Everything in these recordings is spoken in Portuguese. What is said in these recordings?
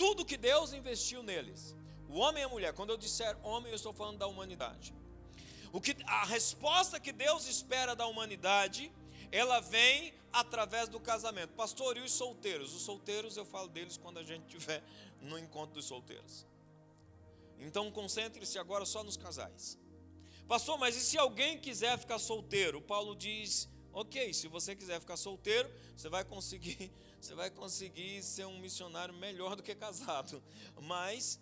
tudo que Deus investiu neles. O homem e a mulher, quando eu disser homem, eu estou falando da humanidade. A resposta que Deus espera da humanidade, ela vem através do casamento. Pastor, e os solteiros? Os solteiros, eu falo deles quando a gente estiver no encontro dos solteiros. Então concentre-se agora só nos casais. Pastor, mas e se alguém quiser ficar solteiro? Paulo diz, ok, se você quiser ficar solteiro, você vai conseguir ser um missionário melhor do que casado. Mas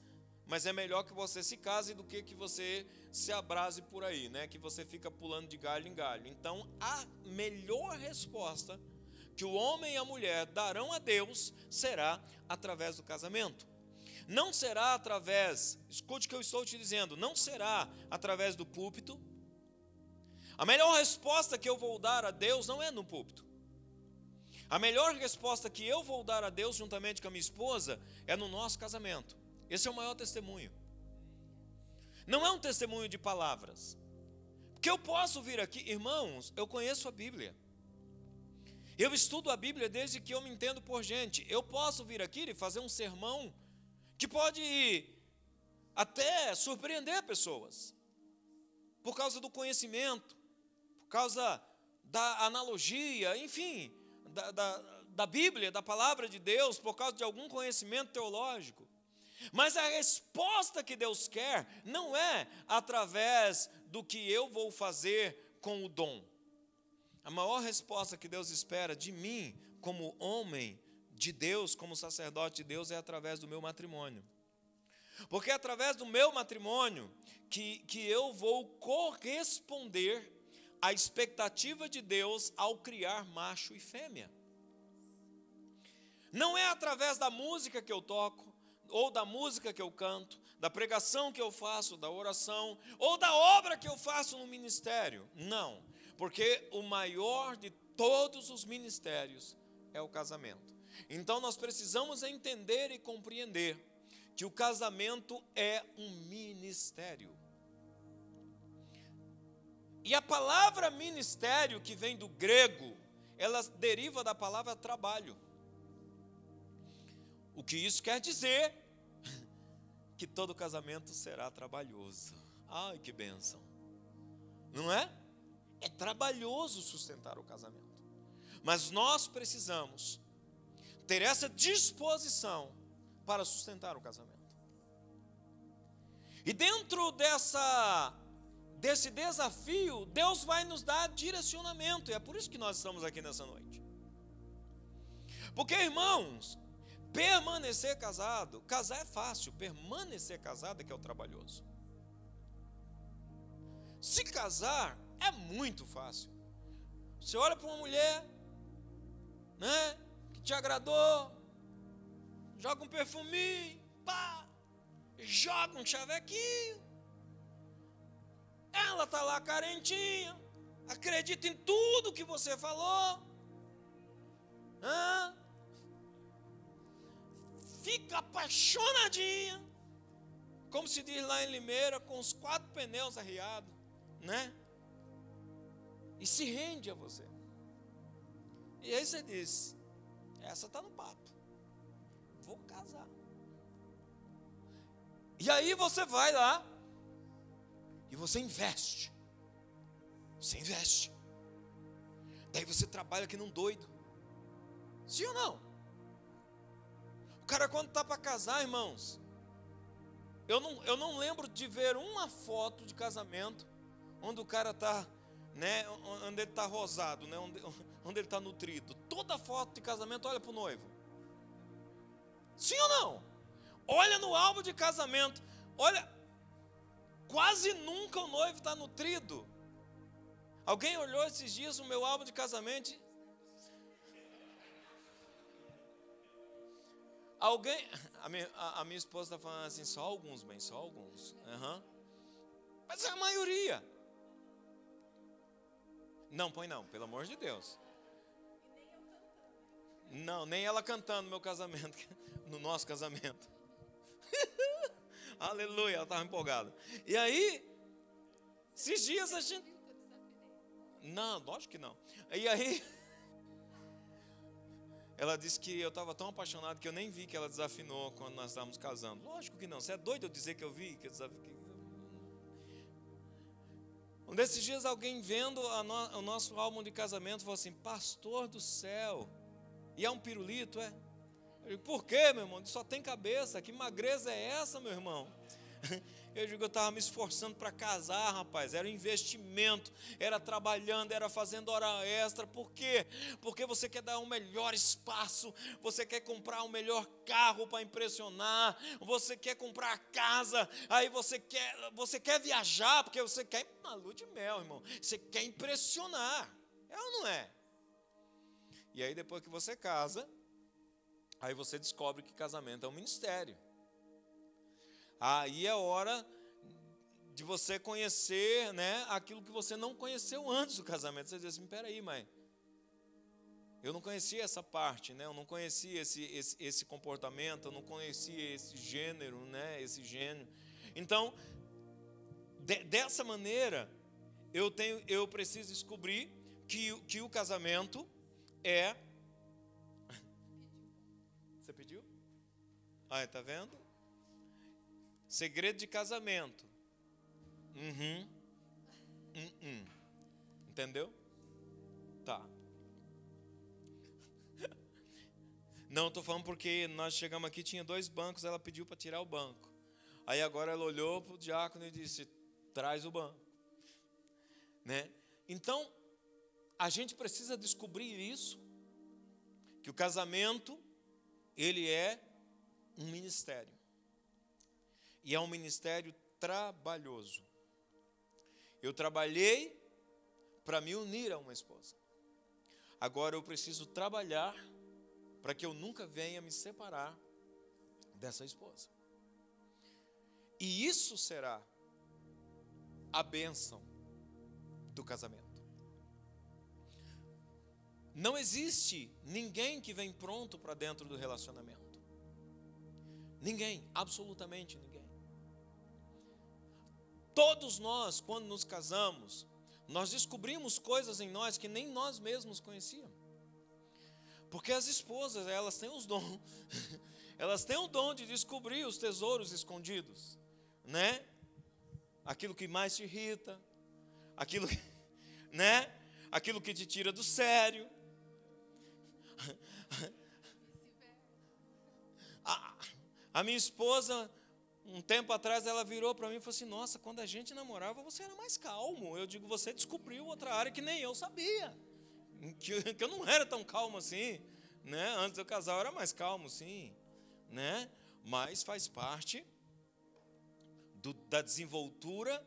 é melhor que você se case do que você se abrase por aí, né? Que você fica pulando de galho em galho. Então, a melhor resposta que o homem e a mulher darão a Deus será através do casamento. Não será através, escute o que eu estou te dizendo, não será através do púlpito. A melhor resposta que eu vou dar a Deus não é no púlpito. A melhor resposta que eu vou dar a Deus juntamente com a minha esposa é no nosso casamento. Esse é o maior testemunho. Não é um testemunho de palavras. Porque eu posso vir aqui, irmãos, eu conheço a Bíblia. Eu estudo a Bíblia desde que eu me entendo por gente. Eu posso vir aqui e fazer um sermão que pode até surpreender pessoas. Por causa do conhecimento, por causa da analogia, enfim, da Bíblia, da palavra de Deus, por causa de algum conhecimento teológico. Mas a resposta que Deus quer não é através do que eu vou fazer com o dom. A maior resposta que Deus espera de mim, como homem de Deus, como sacerdote de Deus, é através do meu matrimônio. Porque é através do meu matrimônio que eu vou corresponder à expectativa de Deus ao criar macho e fêmea. Não é através da música que eu toco, ou da música que eu canto, da pregação que eu faço, da oração, ou da obra que eu faço no ministério. Não, porque o maior de todos os ministérios é o casamento. Então nós precisamos entender e compreender que o casamento é um ministério. E a palavra ministério, que vem do grego, ela deriva da palavra trabalho. O que isso quer dizer? Que todo casamento será trabalhoso. Ai, que bênção. Não é? É trabalhoso sustentar o casamento. Mas nós precisamos ter essa disposição para sustentar o casamento. E dentro desse desafio, Deus vai nos dar direcionamento. E é por isso que nós estamos aqui nessa noite. Porque, irmãos, permanecer casado, casar é fácil, permanecer casado é que é o trabalhoso. Se casar é muito fácil. Você olha para uma mulher, né, que te agradou, joga um perfuminho, pá, joga um chavequinho, ela está lá carentinha, acredita em tudo que você falou, fica apaixonadinha, como se diz lá em Limeira, com os 4 pneus arriados, né? E se rende a você. E aí você diz, essa está no papo, vou casar. E aí você vai lá, e você investe. Você investe. Daí você trabalha que nem um doido. Sim ou não? O cara, quando está para casar, irmãos, eu não lembro de ver uma foto de casamento onde o cara está, né, onde ele está rosado, né, onde ele está nutrido. Toda foto de casamento olha para o noivo. Sim ou não? Olha no álbum de casamento. Olha, quase nunca o noivo está nutrido. Alguém olhou esses dias o meu álbum de casamento? Alguém, a minha esposa está falando assim, só alguns, bem, só alguns. Uhum. Mas é a maioria. Não, põe não, pelo amor de Deus. Não, nem ela cantando no meu casamento, no nosso casamento. Aleluia, ela estava empolgada. E aí, esses dias a gente... Não, lógico que não. E aí, ela disse que eu estava tão apaixonado que eu nem vi que ela desafinou quando nós estávamos casando. Lógico que não, você é doido eu dizer que eu vi, que eu desafinei. Um desses dias alguém vendo o nosso álbum de casamento falou assim, pastor do céu, e é um pirulito, é? Eu digo, por quê, meu irmão? Só tem cabeça, que magreza é essa, meu irmão? Eu digo, eu estava me esforçando para casar, rapaz, era um investimento, era trabalhando, era fazendo hora extra, por quê? Porque você quer dar um melhor espaço, você quer comprar um melhor carro para impressionar, você quer comprar a casa, aí você quer viajar, porque você quer uma lua de mel, irmão, você quer impressionar, é ou não é? E aí depois que você casa, aí você descobre que casamento é um ministério. Aí é hora de você conhecer, né, aquilo que você não conheceu antes do casamento. Você diz assim, peraí, mãe, eu não conhecia essa parte, né? Eu não conhecia esse comportamento, eu não conhecia esse gênero, né? Esse gênero. Então, dessa maneira, eu preciso descobrir que o casamento é... Você pediu? Ah, tá vendo? Segredo de casamento. Entendeu? Tá. Não, estou falando porque nós chegamos aqui, tinha 2 bancos, ela pediu para tirar o banco. Aí agora ela olhou para o diácono e disse, traz o banco. Né? Então, a gente precisa descobrir isso, que o casamento, ele é um ministério. E é um ministério trabalhoso. Eu trabalhei para me unir a uma esposa. Agora eu preciso trabalhar para que eu nunca venha me separar dessa esposa. E isso será a bênção do casamento. Não existe ninguém que vem pronto para dentro do relacionamento. Ninguém, absolutamente ninguém. Todos nós, quando nos casamos, nós descobrimos coisas em nós que nem nós mesmos conhecíamos. Porque as esposas, elas têm os dons, elas têm o dom de descobrir os tesouros escondidos, né? Aquilo que mais te irrita, aquilo, né? Aquilo que te tira do sério. A minha esposa, um tempo atrás, ela virou para mim e falou assim, nossa, quando a gente namorava, você era mais calmo. Eu digo, você descobriu outra área que nem eu sabia. Que eu não era tão calmo assim, né? Antes de eu casar eu era mais calmo, sim, né? Mas faz parte da desenvoltura,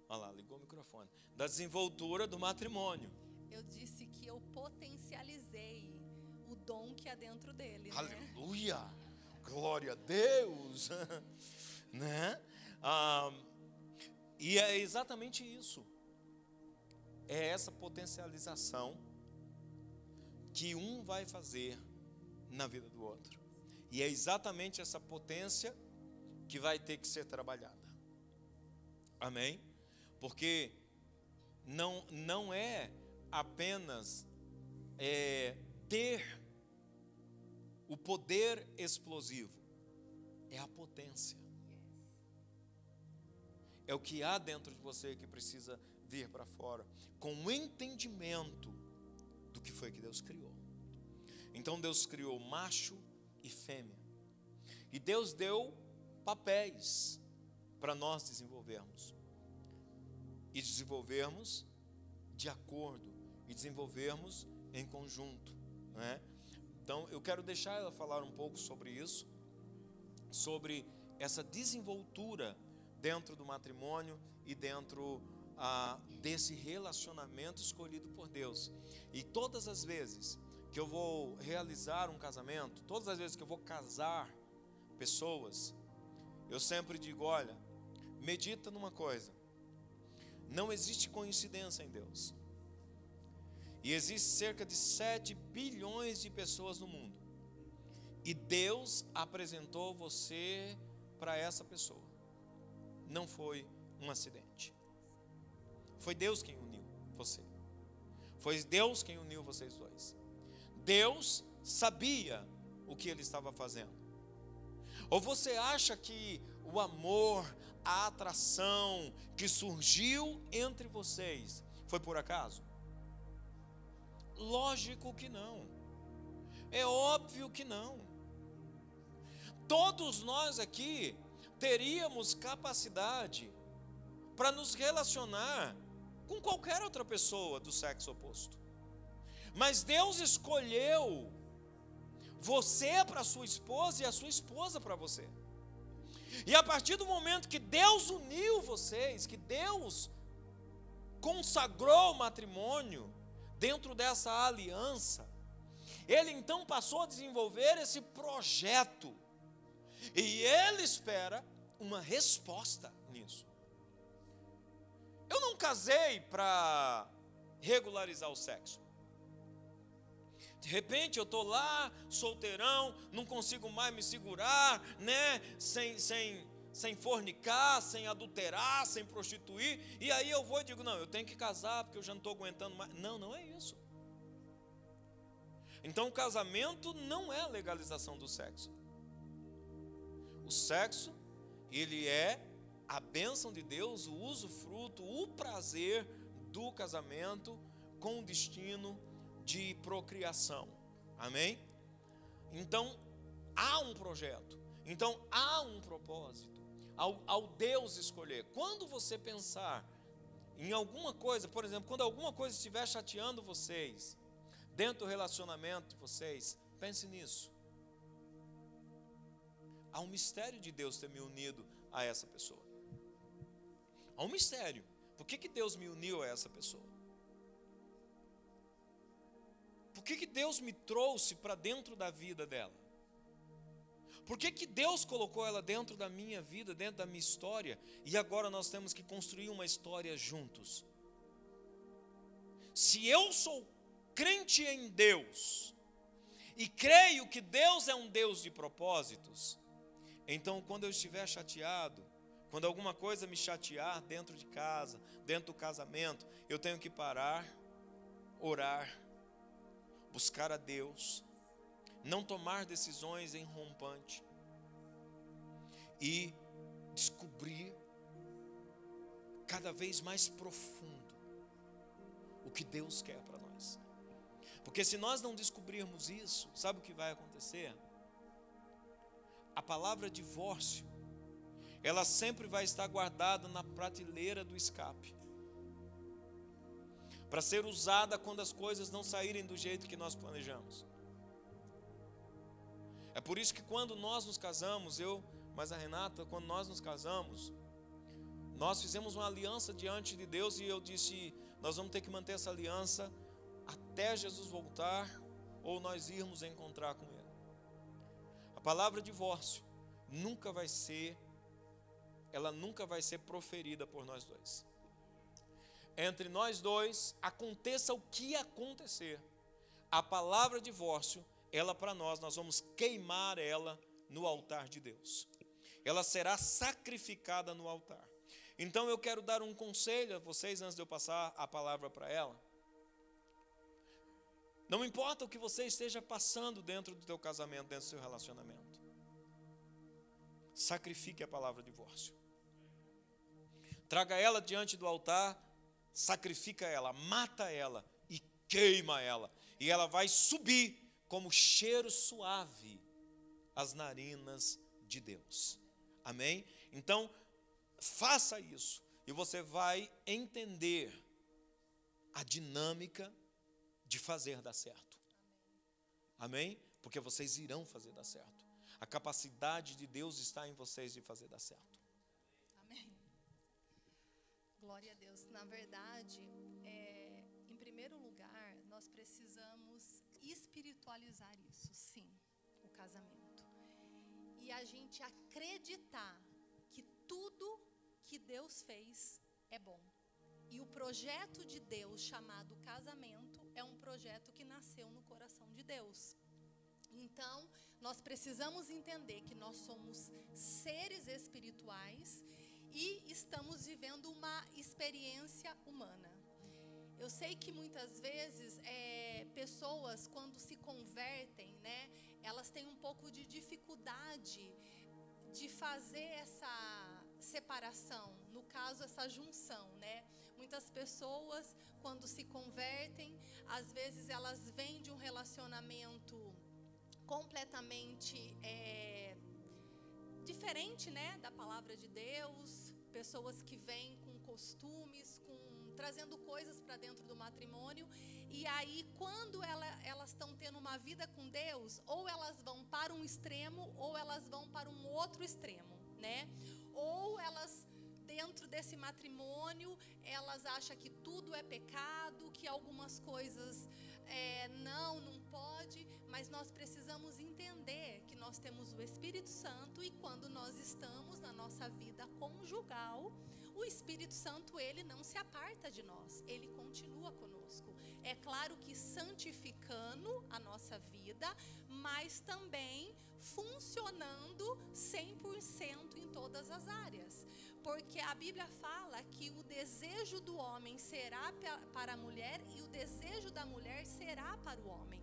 olha lá, ligou o microfone, da desenvoltura do matrimônio. Eu disse que eu potencializei o dom que há dentro dele. Aleluia, né? Glória a Deus, né? E é exatamente isso, é essa potencialização que um vai fazer na vida do outro. E é exatamente essa potência que vai ter que ser trabalhada. Amém? Porque não é apenas ter o poder explosivo, é a potência. É o que há dentro de você que precisa vir para fora, com o entendimento do que foi que Deus criou. Então Deus criou macho e fêmea. E Deus deu papéis para nós desenvolvermos. E desenvolvermos de acordo. E desenvolvermos em conjunto, né? Então eu quero deixar ela falar um pouco sobre isso. Sobre essa desenvoltura dentro do matrimônio e dentro desse relacionamento escolhido por Deus. E todas as vezes que eu vou realizar um casamento, todas as vezes que eu vou casar pessoas, eu sempre digo, olha, medita numa coisa, não existe coincidência em Deus. E existe cerca de 7 bilhões de pessoas no mundo. E Deus apresentou você para essa pessoa. Não foi um acidente. Foi Deus quem uniu você. Foi Deus quem uniu vocês dois. Deus sabia o que ele estava fazendo? Ou você acha que o amor, a atração que surgiu entre vocês foi por acaso? Lógico que não. É óbvio que não. Todos nós aqui teríamos capacidade para nos relacionar com qualquer outra pessoa do sexo oposto. Mas Deus escolheu você para sua esposa e a sua esposa para você. E a partir do momento que Deus uniu vocês, que Deus consagrou o matrimônio dentro dessa aliança, Ele então passou a desenvolver esse projeto. E Ele espera uma resposta nisso. Eu não casei para regularizar o sexo. De repente eu estou lá, solteirão, não consigo mais me segurar, né? Sem fornicar, sem adulterar, sem prostituir. E aí eu vou e digo, não, eu tenho que casar porque eu já não estou aguentando mais. Não, não é isso. Então o casamento não é a legalização do sexo. O sexo, ele é a bênção de Deus, o usufruto, o prazer do casamento com o destino de procriação. Amém? Então, há um projeto. Então, há um propósito ao Deus escolher. Quando você pensar em alguma coisa, por exemplo, quando alguma coisa estiver chateando vocês, dentro do relacionamento de vocês, pense nisso. Há um mistério de Deus ter me unido a essa pessoa. Há um mistério. Por que Deus me uniu a essa pessoa? Por que Deus me trouxe para dentro da vida dela? Por que Deus colocou ela dentro da minha vida, dentro da minha história, e agora nós temos que construir uma história juntos? Se eu sou crente em Deus, e creio que Deus é um Deus de propósitos, então quando eu estiver chateado, quando alguma coisa me chatear dentro de casa, dentro do casamento, eu tenho que parar, orar, buscar a Deus, não tomar decisões em rompante e descobrir cada vez mais profundo o que Deus quer para nós. Porque se nós não descobrirmos isso, sabe o que vai acontecer? A palavra divórcio, ela sempre vai estar guardada na prateleira do escape, para ser usada quando as coisas não saírem do jeito que nós planejamos. É por isso que quando nós nos casamos, mas a Renata, quando nós nos casamos, nós fizemos uma aliança diante de Deus e eu disse, nós vamos ter que manter essa aliança até Jesus voltar ou nós irmos encontrar com Ele. A palavra divórcio ela nunca vai ser proferida por nós dois. Entre nós dois, aconteça o que acontecer, a palavra divórcio, ela para nós vamos queimar ela no altar de Deus. Ela será sacrificada no altar. Então eu quero dar um conselho a vocês antes de eu passar a palavra para ela. Não importa o que você esteja passando dentro do teu casamento, dentro do seu relacionamento. Sacrifique a palavra divórcio. Traga ela diante do altar, sacrifica ela, mata ela e queima ela. E ela vai subir como cheiro suave às narinas de Deus. Amém? Então, faça isso e você vai entender a dinâmica de fazer dar certo. Amém? Porque vocês irão fazer dar certo. A capacidade de Deus está em vocês de fazer dar certo. Amém. Glória a Deus. Na verdade, em primeiro lugar, nós precisamos espiritualizar isso, sim, o casamento. E a gente acreditar que tudo que Deus fez é bom. E o projeto de Deus chamado casamento é um projeto que nasceu no coração de Deus. Então, nós precisamos entender que nós somos seres espirituais e estamos vivendo uma experiência humana. Eu sei que muitas vezes pessoas, quando se convertem, né, elas têm um pouco de dificuldade de fazer essa separação, no caso essa junção, né? Muitas pessoas, quando se convertem, às vezes elas vêm de um relacionamento completamente diferente, né, da palavra de Deus, pessoas que vêm com costumes, trazendo coisas para dentro do matrimônio, e aí quando elas estão tendo uma vida com Deus, ou elas vão para um extremo, ou elas vão para um outro extremo, né? Ou elas, dentro desse matrimônio, elas acham que tudo é pecado, que algumas coisas não pode, mas nós precisamos entender que nós temos o Espírito Santo, e quando nós estamos na nossa vida conjugal, o Espírito Santo, ele não se aparta de nós, ele continua conosco. É claro que santificando a nossa vida, mas também funcionando 100% em todas as áreas. Porque a Bíblia fala que o desejo do homem será para a mulher e o desejo da mulher será para o homem.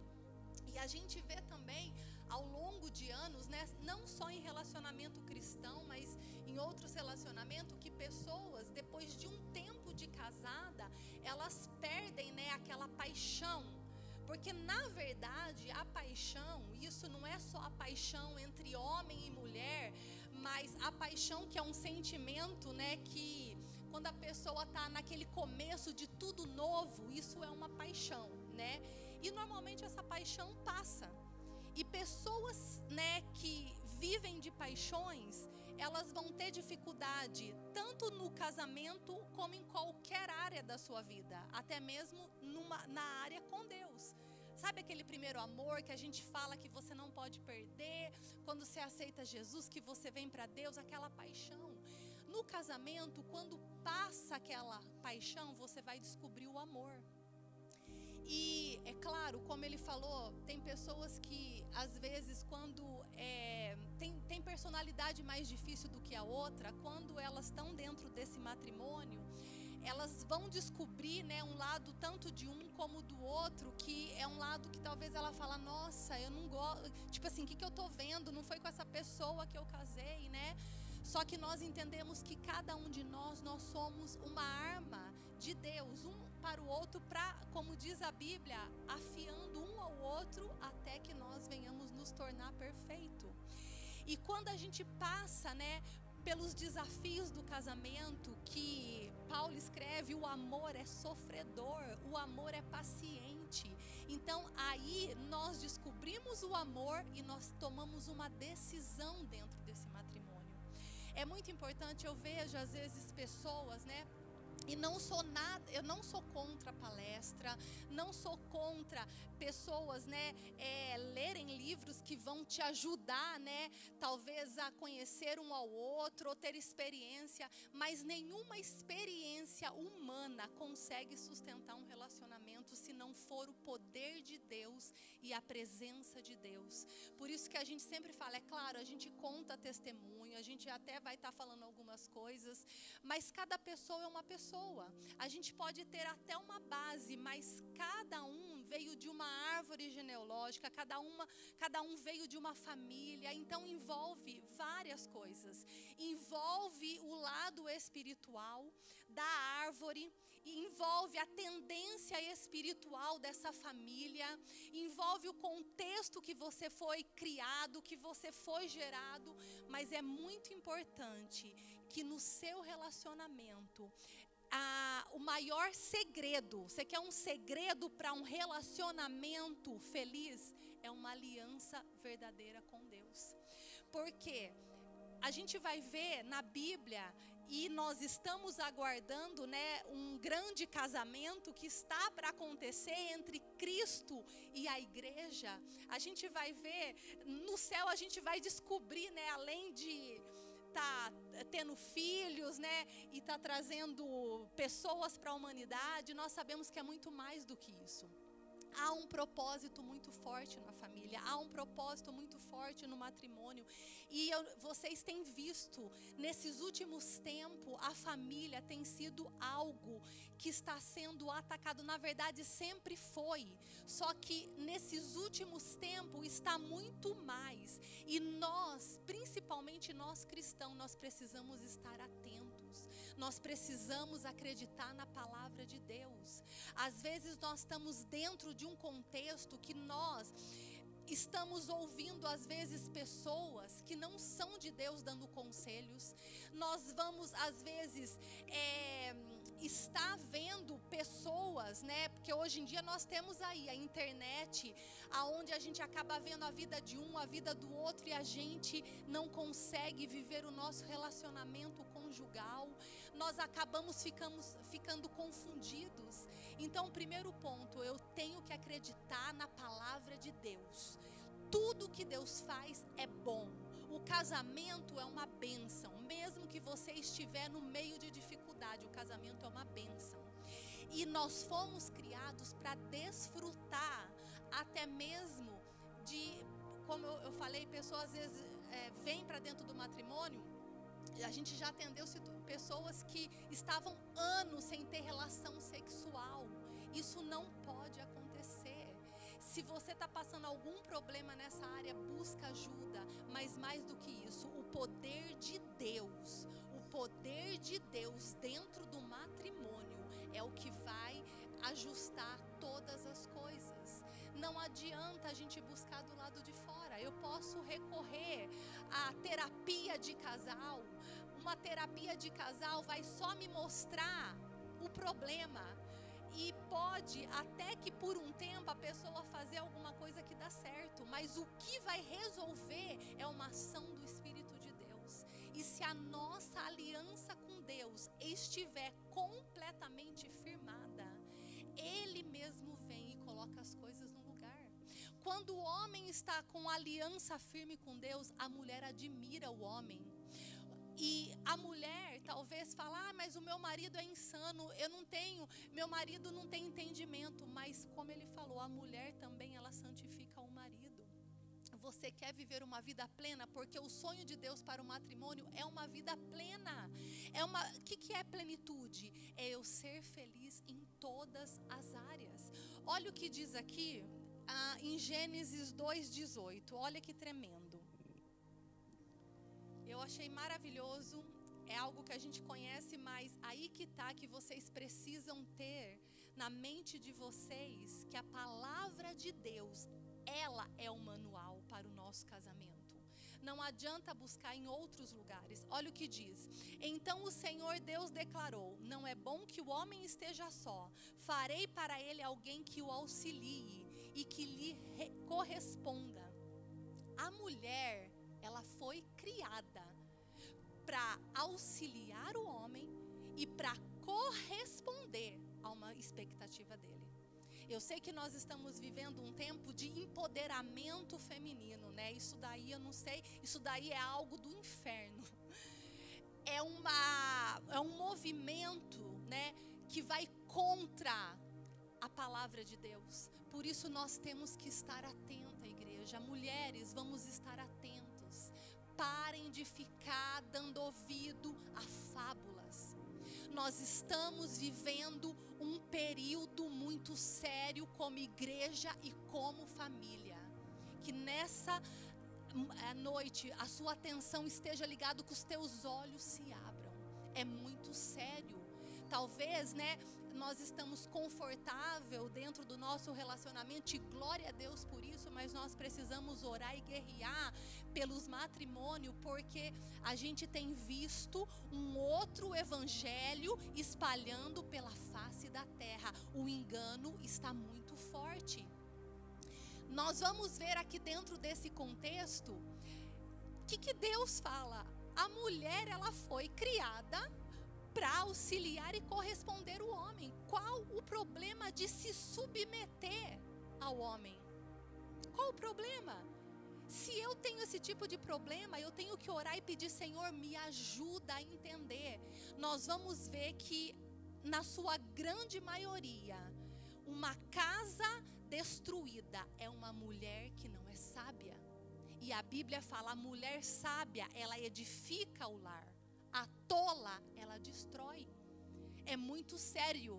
E a gente vê também ao longo de anos, né, não só em relacionamento cristão, mas em outros relacionamentos, que pessoas, depois de um tempo de casada, elas perdem, né, aquela paixão. Porque na verdade a paixão, isso não é só a paixão entre homem e mulher, mas a paixão que é um sentimento, né, que quando a pessoa está naquele começo de tudo novo, isso é uma paixão, né? E normalmente essa paixão passa. E pessoas, né, que vivem de paixões, elas vão ter dificuldade tanto no casamento como em qualquer área da sua vida, até mesmo na área com Deus. Sabe aquele primeiro amor que a gente fala que você não pode perder, quando você aceita Jesus, que você vem para Deus, aquela paixão. No casamento, quando passa aquela paixão, você vai descobrir o amor. E é claro, como ele falou, tem pessoas que às vezes quando tem personalidade mais difícil do que a outra, quando elas estão dentro desse matrimônio, elas vão descobrir, né, um lado tanto de um como do outro, que é um lado que talvez ela fala, nossa, eu não gosto, tipo assim, o que eu tô vendo? Não foi com essa pessoa que eu casei, né? Só que nós entendemos que cada um de nós somos uma arma de Deus, um para o outro, como diz a Bíblia, afiando um ao outro até que nós venhamos nos tornar perfeito. E quando a gente passa, né, pelos desafios do casamento, que Paulo escreve, o amor é sofredor, o amor é paciente. Então aí nós descobrimos o amor e nós tomamos uma decisão dentro desse matrimônio. É muito importante, eu vejo às vezes pessoas, né, e eu não sou contra palestra, não sou contra pessoas, né, lerem livros que vão te ajudar, né, talvez a conhecer um ao outro, ou ter experiência, mas nenhuma experiência humana consegue sustentar um relacionamento se não for o poder de Deus e a presença de Deus. Por isso que a gente sempre fala, é claro, a gente conta testemunho, a gente até vai estar falando algumas coisas, mas cada pessoa é uma pessoa. A gente pode ter até uma base, mas cada um veio de uma árvore genealógica, cada um veio de uma família, então envolve várias coisas. Envolve o lado espiritual da árvore, envolve a tendência espiritual dessa família, envolve o contexto que você foi criado, que você foi gerado, mas é muito importante que no seu relacionamento, o maior segredo, você quer um segredo para um relacionamento feliz? É uma aliança verdadeira com Deus. Porque a gente vai ver na Bíblia, e nós estamos aguardando, né, um grande casamento que está para acontecer entre Cristo e a igreja. A gente vai ver, no céu a gente vai descobrir, né, além de tá tendo filhos, né, e tá trazendo pessoas para a humanidade, nós sabemos que é muito mais do que isso. Há um propósito muito forte na família, há um propósito muito forte no matrimônio. E vocês têm visto, nesses últimos tempos, a família tem sido algo que está sendo atacado. Na verdade, sempre foi. Só que nesses últimos tempos está muito mais. E nós, principalmente nós cristãos, nós precisamos estar atentos. Nós precisamos acreditar na palavra de Deus. Às vezes nós estamos dentro de um contexto que nós estamos ouvindo às vezes pessoas que não são de Deus dando conselhos. Nós vamos às vezes estar vendo pessoas, né? Porque hoje em dia nós temos aí a internet, aonde a gente acaba vendo a vida de um, a vida do outro, e a gente não consegue viver o nosso relacionamento conjugal. Nós acabamos ficando confundidos. Então, primeiro ponto, eu tenho que acreditar na palavra de Deus. Tudo que Deus faz é bom. O casamento é uma bênção. Mesmo que você estiver no meio de dificuldade, o casamento é uma bênção. E nós fomos criados para desfrutar até mesmo de, como eu falei, pessoas às vezes vêm para dentro do matrimônio. A gente já atendeu pessoas que estavam anos sem ter relação sexual. Isso não pode acontecer. Se você está passando algum problema nessa área, busca ajuda. Mas mais do que isso, o poder de Deus dentro do matrimônio é o que vai ajustar todas as coisas. Não adianta a gente buscar do lado de fora. Eu posso recorrer à terapia de casal. Uma terapia de casal vai só me mostrar o problema. E pode até que por um tempo a pessoa fazer alguma coisa que dá certo. Mas o que vai resolver é uma ação do Espírito de Deus. E se a nossa aliança com Deus estiver completamente firmada, Ele mesmo vem e coloca as coisas no lugar. Quando o homem está com aliança firme com Deus, a mulher admira o homem. E a mulher talvez fala, mas o meu marido é insano, meu marido não tem entendimento. Mas como ele falou, a mulher também, ela santifica o marido. Você quer viver uma vida plena? Porque o sonho de Deus para o matrimônio é uma vida plena. O que é plenitude? É eu ser feliz em todas as áreas. Olha o que diz aqui em Gênesis 2:18, olha que tremendo. Eu achei maravilhoso, é algo que a gente conhece, mas aí que está, que vocês precisam ter na mente de vocês, que a palavra de Deus, ela é o manual para o nosso casamento. Não adianta buscar em outros lugares. Olha o que diz: então o Senhor Deus declarou, não é bom que o homem esteja só, farei para ele alguém que o auxilie e que lhe corresponda. A mulher, ela foi criada para auxiliar o homem e para corresponder a uma expectativa dele. Eu sei que nós estamos vivendo um tempo de empoderamento feminino, né? Isso daí eu não sei, isso daí é algo do inferno. É um movimento, né, que vai contra a palavra de Deus. Por isso nós temos que estar atentos, igreja. Mulheres, vamos estar atentos. Parem de ficar dando ouvido a fábulas. Nós estamos vivendo um período muito sério como igreja e como família. Que nessa noite a sua atenção esteja ligada, que os teus olhos se abram. É muito sério. Talvez, né, nós estamos confortável dentro do nosso relacionamento, e glória a Deus por isso, mas nós precisamos orar e guerrear pelos matrimônios, porque a gente tem visto um outro evangelho espalhando pela face da terra. O engano está muito forte. Nós vamos ver aqui dentro desse contexto, o que Deus fala? A mulher, ela foi criada para auxiliar e corresponder o homem. Qual o problema de se submeter ao homem? Qual o problema? Se eu tenho esse tipo de problema, eu tenho que orar e pedir, Senhor, me ajuda a entender. Nós vamos ver que, na sua grande maioria, uma casa destruída é uma mulher que não é sábia. E a Bíblia fala, a mulher sábia, ela edifica o lar. A tola, ela destrói. É muito sério.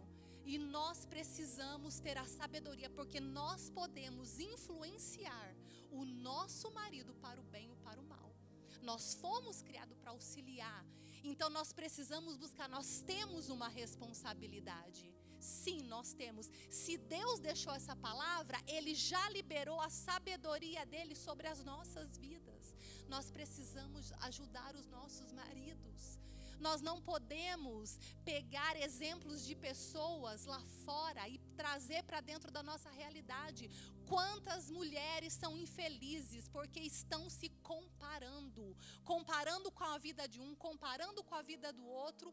E nós precisamos ter a sabedoria, porque nós podemos influenciar o nosso marido para o bem ou para o mal. Nós fomos criados para auxiliar. Então nós precisamos buscar, nós temos uma responsabilidade. Sim, nós temos. Se Deus deixou essa palavra, Ele já liberou a sabedoria dEle sobre as nossas vidas. Nós precisamos ajudar os nossos maridos. Nós não podemos pegar exemplos de pessoas lá fora e trazer para dentro da nossa realidade. Quantas mulheres são infelizes porque estão se comparando com a vida de um, comparando com a vida do outro.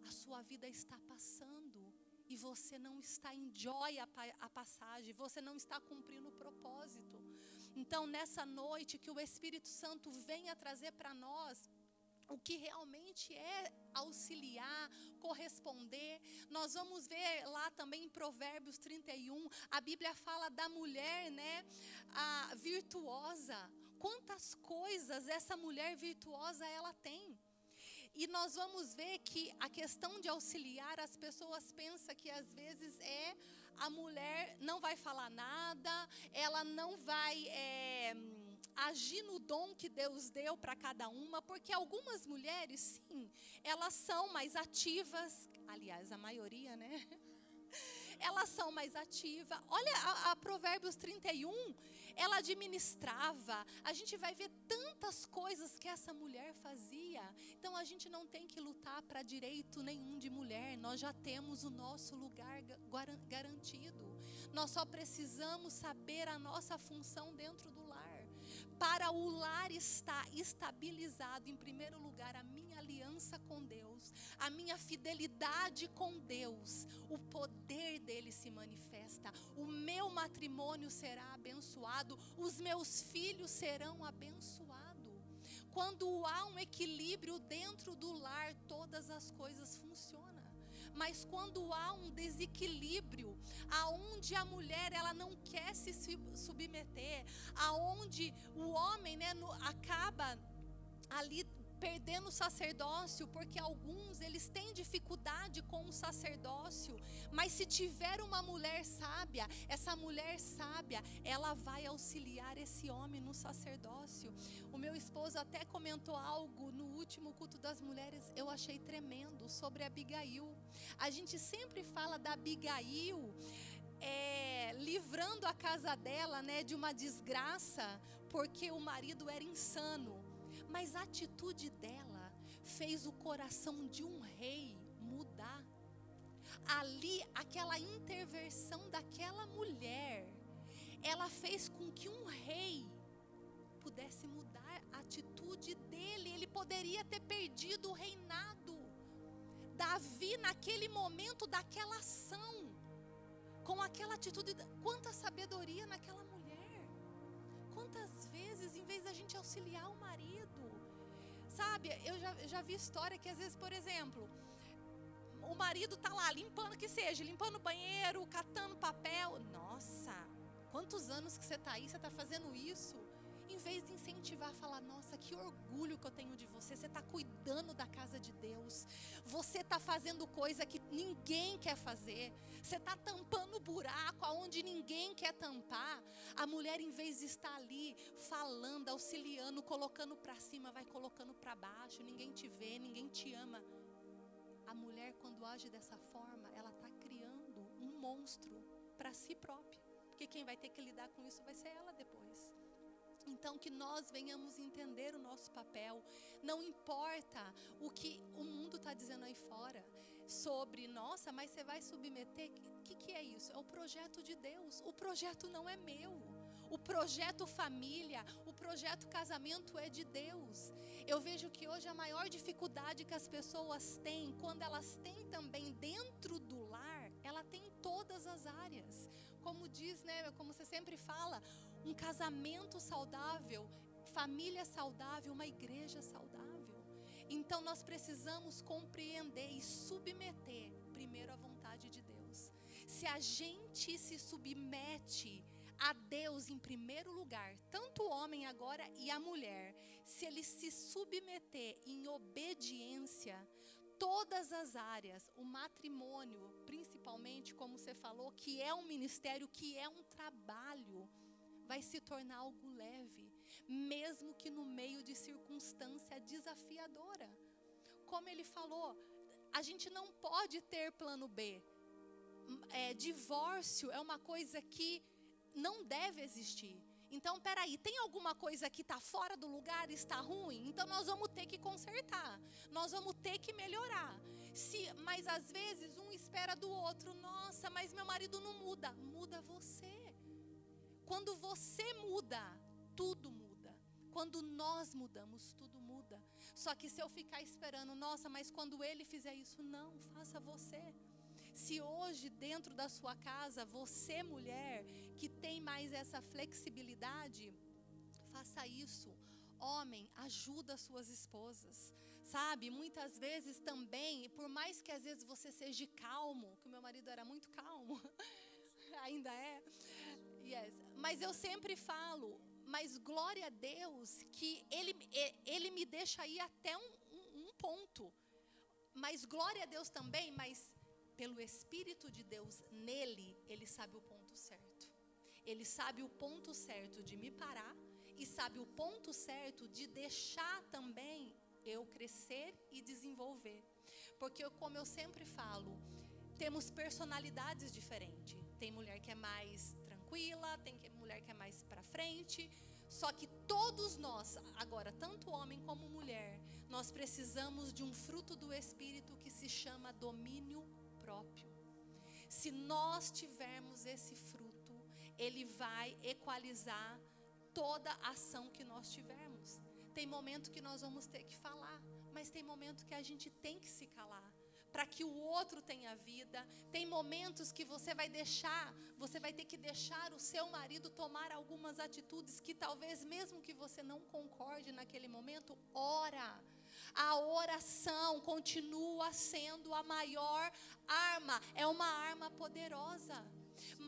A sua vida está passando e você não está em joy a passagem, você não está cumprindo o propósito. Então nessa noite que o Espírito Santo venha trazer para nós o que realmente é auxiliar, corresponder. Nós vamos ver lá também em Provérbios 31, a Bíblia fala da mulher, né, a virtuosa. Quantas coisas essa mulher virtuosa ela tem. E nós vamos ver que a questão de auxiliar, as pessoas pensam que às vezes a mulher não vai falar nada, ela não vai agir no dom que Deus deu para cada uma, porque algumas mulheres, sim, elas são mais ativas, aliás, a maioria, né? Elas são mais ativas. Olha a Provérbios 31, ela administrava. A gente vai ver tantas coisas que essa mulher fazia. Então a gente não tem que lutar para direito nenhum de mulher. Nós já temos o nosso lugar garantido. Nós só precisamos saber a nossa função dentro do lar. Para o lar estar estabilizado, em primeiro lugar, a minha aliança com Deus, a minha fidelidade com Deus, o poder dele se manifesta, o meu matrimônio será abençoado, os meus filhos serão abençoados. Quando há um equilíbrio dentro do lar, todas as coisas funcionam. Mas quando há um desequilíbrio, aonde a mulher ela não quer se submeter, aonde o homem, né, acaba ali perdendo o sacerdócio, porque alguns eles têm dificuldade com o sacerdócio, mas se tiver uma mulher sábia, essa mulher sábia, ela vai auxiliar esse homem no sacerdócio. O meu esposo até comentou algo no último culto das mulheres, eu achei tremendo, sobre Abigail. A gente sempre fala da Abigail livrando a casa dela, né, de uma desgraça, porque o marido era insano. Mas a atitude dela fez o coração de um rei mudar. Ali, aquela intervenção daquela mulher, ela fez com que um rei pudesse mudar a atitude dele. Ele poderia ter perdido o reinado. Davi, naquele momento daquela ação, com aquela atitude, quanta sabedoria naquela mulher. Quantas vezes, em vez da gente auxiliar o marido, sabe, eu já vi história que às vezes, por exemplo, o marido tá lá limpando, que seja, limpando o banheiro, catando papel. Nossa, quantos anos que você tá aí, você tá fazendo isso? Em vez de incentivar, falar, nossa, que orgulho que eu tenho de você, você está cuidando da casa de Deus, você está fazendo coisa que ninguém quer fazer, você está tampando buraco aonde ninguém quer tampar. A mulher, em vez de estar ali falando, auxiliando, colocando para cima, vai colocando para baixo, ninguém te vê, ninguém te ama. A mulher, quando age dessa forma, ela está criando um monstro para si própria, porque quem vai ter que lidar com isso vai ser ela depois. Então que nós venhamos entender o nosso papel. Não importa o que o mundo está dizendo aí fora sobre, nossa, mas você vai submeter, o que é isso? É o projeto de Deus. O projeto não é meu. O projeto família, o projeto casamento é de Deus. Eu vejo que hoje a maior dificuldade que as pessoas têm, quando elas têm também dentro do lar, ela tem em todas as áreas. Como diz, né, como você sempre fala, um casamento saudável, família saudável, uma igreja saudável. Então nós precisamos compreender e submeter primeiro a vontade de Deus. se a gente se submete a Deus em primeiro lugar, tanto o homem agora e a mulher, se ele se submeter em obediência, todas as áreas, o matrimônio, principalmente, como você falou, que é um ministério, que é um trabalho, vai se tornar algo leve, mesmo que no meio de circunstância desafiadora. Como ele falou, a gente não pode ter plano B. Divórcio é uma coisa que não deve existir. Então, peraí, tem alguma coisa que está fora do lugar, está ruim? Então nós vamos ter que consertar, nós vamos ter que melhorar. Mas às vezes um espera do outro, nossa, mas meu marido não muda. Muda você. Quando você muda, tudo muda. Quando nós mudamos, tudo muda. Só que se eu ficar esperando, nossa, mas quando ele fizer isso, não, faça você. Se hoje dentro da sua casa, você mulher, que tem mais essa flexibilidade, faça isso. Homem, ajuda as suas esposas, sabe? Muitas vezes também, por mais que às vezes você seja calmo, que o meu marido era muito calmo, ainda é, yes. Mas eu sempre falo, mas glória a Deus que ele me deixa ir até um ponto. Mas glória a Deus também, mas pelo Espírito de Deus nele, ele sabe o ponto certo. Ele sabe o ponto certo de me parar e sabe o ponto certo de deixar também eu crescer e desenvolver. Porque como eu sempre falo, temos personalidades diferentes. Tem mulher que é mais tranquila, tem mulher que é mais para frente. Só que todos nós, agora, tanto homem como mulher, nós precisamos de um fruto do Espírito que se chama domínio próprio. Se nós tivermos esse fruto, ele vai equalizar toda a ação que nós tivermos. Tem momento que nós vamos ter que falar, mas tem momento que a gente tem que se calar, para que o outro tenha vida. Tem momentos que você vai ter que deixar o seu marido tomar algumas atitudes que talvez mesmo que você não concorde naquele momento, ora. A oração continua sendo a maior arma, é uma arma poderosa.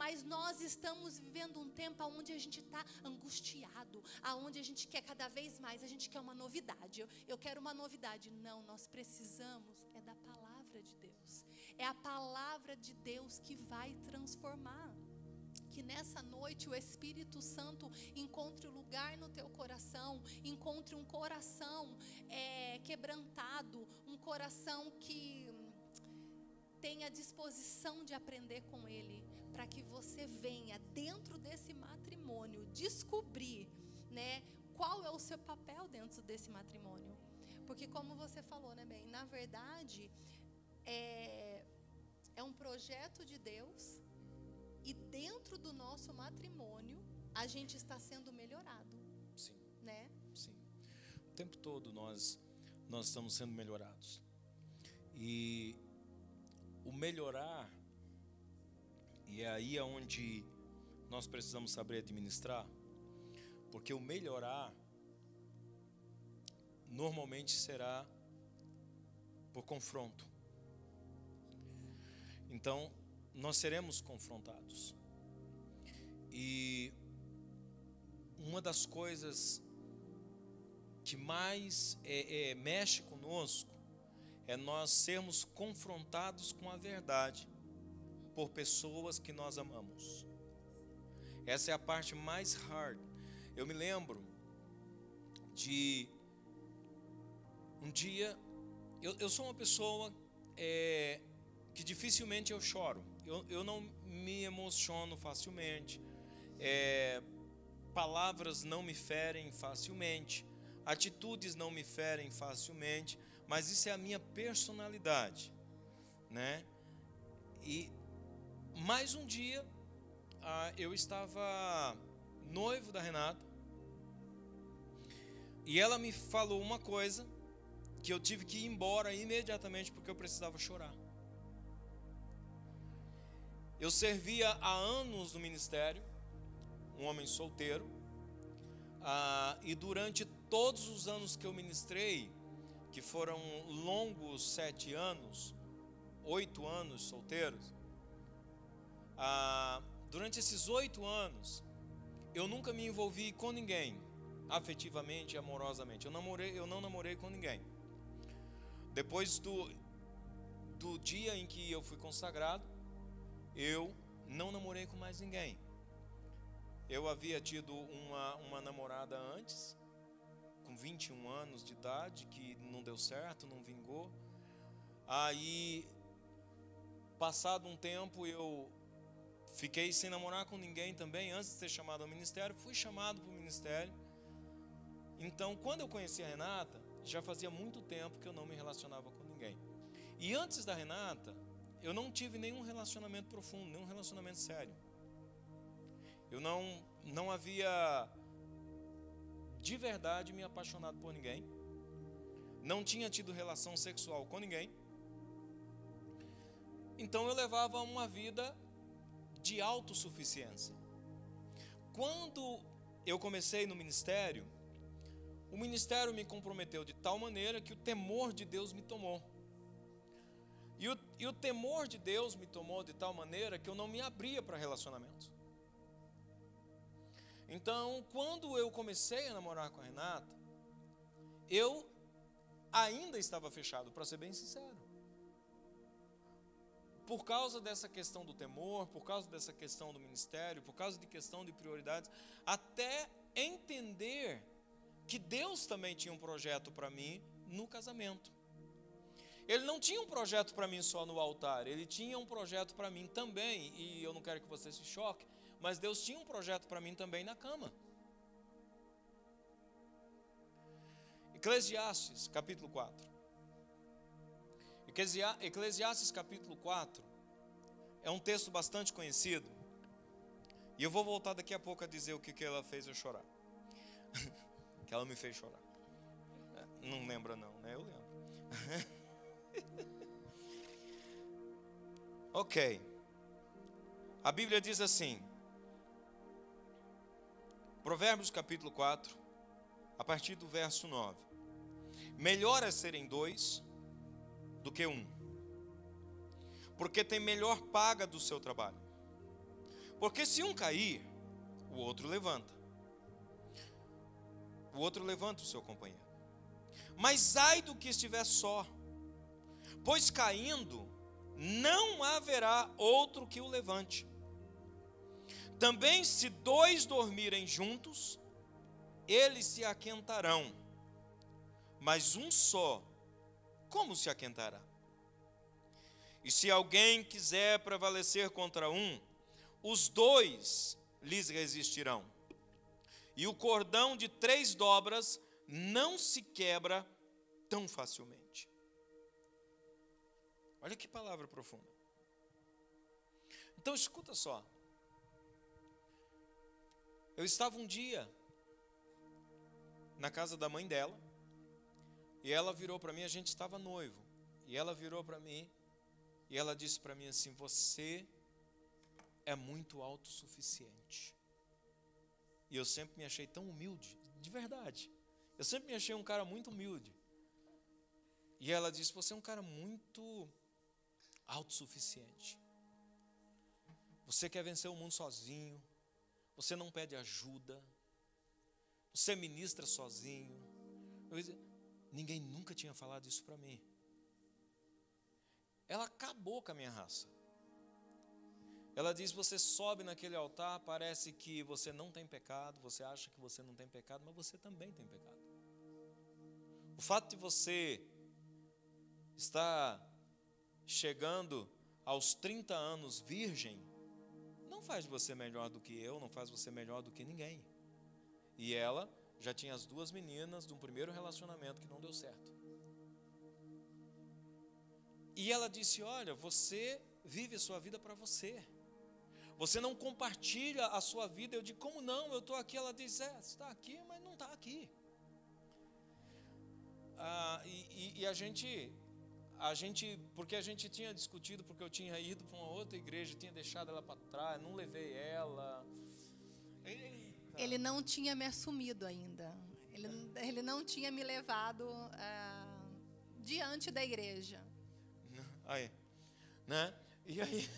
Mas nós estamos vivendo um tempo onde a gente está angustiado, onde a gente quer cada vez mais, a gente quer uma novidade. Eu quero uma novidade. Não, nós precisamos da palavra de Deus. É a palavra de Deus que vai transformar. Que nessa noite o Espírito Santo encontre lugar no teu coração, encontre um coração quebrantado, um coração que tenha disposição de aprender com Ele, para que você venha dentro desse matrimônio descobrir, né, qual é o seu papel dentro desse matrimônio. Porque como você falou, né, bem, na verdade é um projeto de Deus. E dentro do nosso matrimônio, a gente está sendo melhorado. Sim. Né? Sim. O tempo todo nós estamos sendo melhorados. E o melhorar, e é aí onde nós precisamos saber administrar, porque o melhorar normalmente será por confronto. Então, nós seremos confrontados. E uma das coisas que mais mexe conosco é nós sermos confrontados com a verdade por pessoas que nós amamos. Essa é a parte mais hard. Eu me lembro de um dia, eu sou uma pessoa que dificilmente eu choro. Eu não me emociono facilmente. Palavras não me ferem facilmente. Atitudes não me ferem facilmente. Mas isso é a minha personalidade, né? E mais um dia eu estava noivo da Renata. E ela me falou uma coisa que eu tive que ir embora imediatamente porque eu precisava chorar. Eu servia há anos no ministério, um homem solteiro, e durante todos os anos que eu ministrei, que foram longos 7 anos, 8 anos solteiros, durante esses 8 anos, eu nunca me envolvi com ninguém, afetivamente e amorosamente. Eu não namorei com ninguém. Depois do dia em que eu fui consagrado, eu não namorei com mais ninguém. Eu havia tido uma namorada antes, com 21 anos de idade, que não deu certo, não vingou. Aí, passado um tempo, eu fiquei sem namorar com ninguém também, antes de ser chamado ao ministério. Fui chamado para o ministério. Então, quando eu conheci a Renata, já fazia muito tempo que eu não me relacionava com ninguém. E antes da Renata, eu não tive nenhum relacionamento profundo, nenhum relacionamento sério. Eu não havia de verdade me apaixonado por ninguém. Não tinha tido relação sexual com ninguém. Então eu levava uma vida de autossuficiência. Quando eu comecei no ministério, o ministério me comprometeu de tal maneira que o temor de Deus me tomou. E o temor de Deus me tomou de tal maneira que eu não me abria para relacionamentos. Então, quando eu comecei a namorar com a Renata, eu ainda estava fechado, para ser bem sincero. Por causa dessa questão do temor, por causa dessa questão do ministério, por causa de questão de prioridades, até entender que Deus também tinha um projeto para mim no casamento. Ele não tinha um projeto para mim só no altar, ele tinha um projeto para mim também, e eu não quero que você se choque, mas Deus tinha um projeto para mim também na cama. Eclesiastes, capítulo 4. Eclesiastes, capítulo 4, é um texto bastante conhecido, e eu vou voltar daqui a pouco a dizer o que ela fez eu chorar. Que ela me fez chorar. Não lembra não, né? Eu lembro. Ok. A Bíblia diz assim, Provérbios capítulo 4, a partir do verso 9. Melhor é serem 2 do que 1, porque tem melhor paga do seu trabalho. Porque se um cair, o outro levanta. O outro levanta o seu companheiro. Mas ai do que estiver só, pois caindo, não haverá outro que o levante. Também se 2 dormirem juntos, eles se aquentarão. Mas um só, como se aquentará? E se alguém quiser prevalecer contra um, os 2 lhes resistirão. E o cordão de 3 dobras não se quebra tão facilmente. Olha que palavra profunda. Então escuta só. Eu estava um dia na casa da mãe dela, e ela virou para mim, a gente estava noivo, e ela virou para mim, e ela disse para mim assim, você é muito autossuficiente. E eu sempre me achei tão humilde, de verdade. Eu sempre me achei um cara muito humilde. E ela disse, você é um cara muito autossuficiente. Você quer vencer o mundo sozinho. Você não pede ajuda. Você ministra sozinho. Ninguém nunca tinha falado isso para mim. Ela acabou com a minha raça. Ela diz, você sobe naquele altar, parece que você não tem pecado, você acha que você não tem pecado, mas você também tem pecado. O fato de você estar chegando aos 30 anos virgem, não faz você melhor do que eu, não faz você melhor do que ninguém. E ela já tinha as 2 meninas de um primeiro relacionamento que não deu certo. E ela disse, olha, você vive a sua vida para você. Você não compartilha a sua vida. Eu digo, como não? Eu estou aqui. Ela diz, você está aqui, mas não está aqui. E a gente, porque a gente tinha discutido, porque eu tinha ido para uma outra igreja, tinha deixado ela para trás, não levei ela. Eita. Ele não tinha me assumido ainda. Ele não tinha me levado diante da igreja. Aí, né? E aí,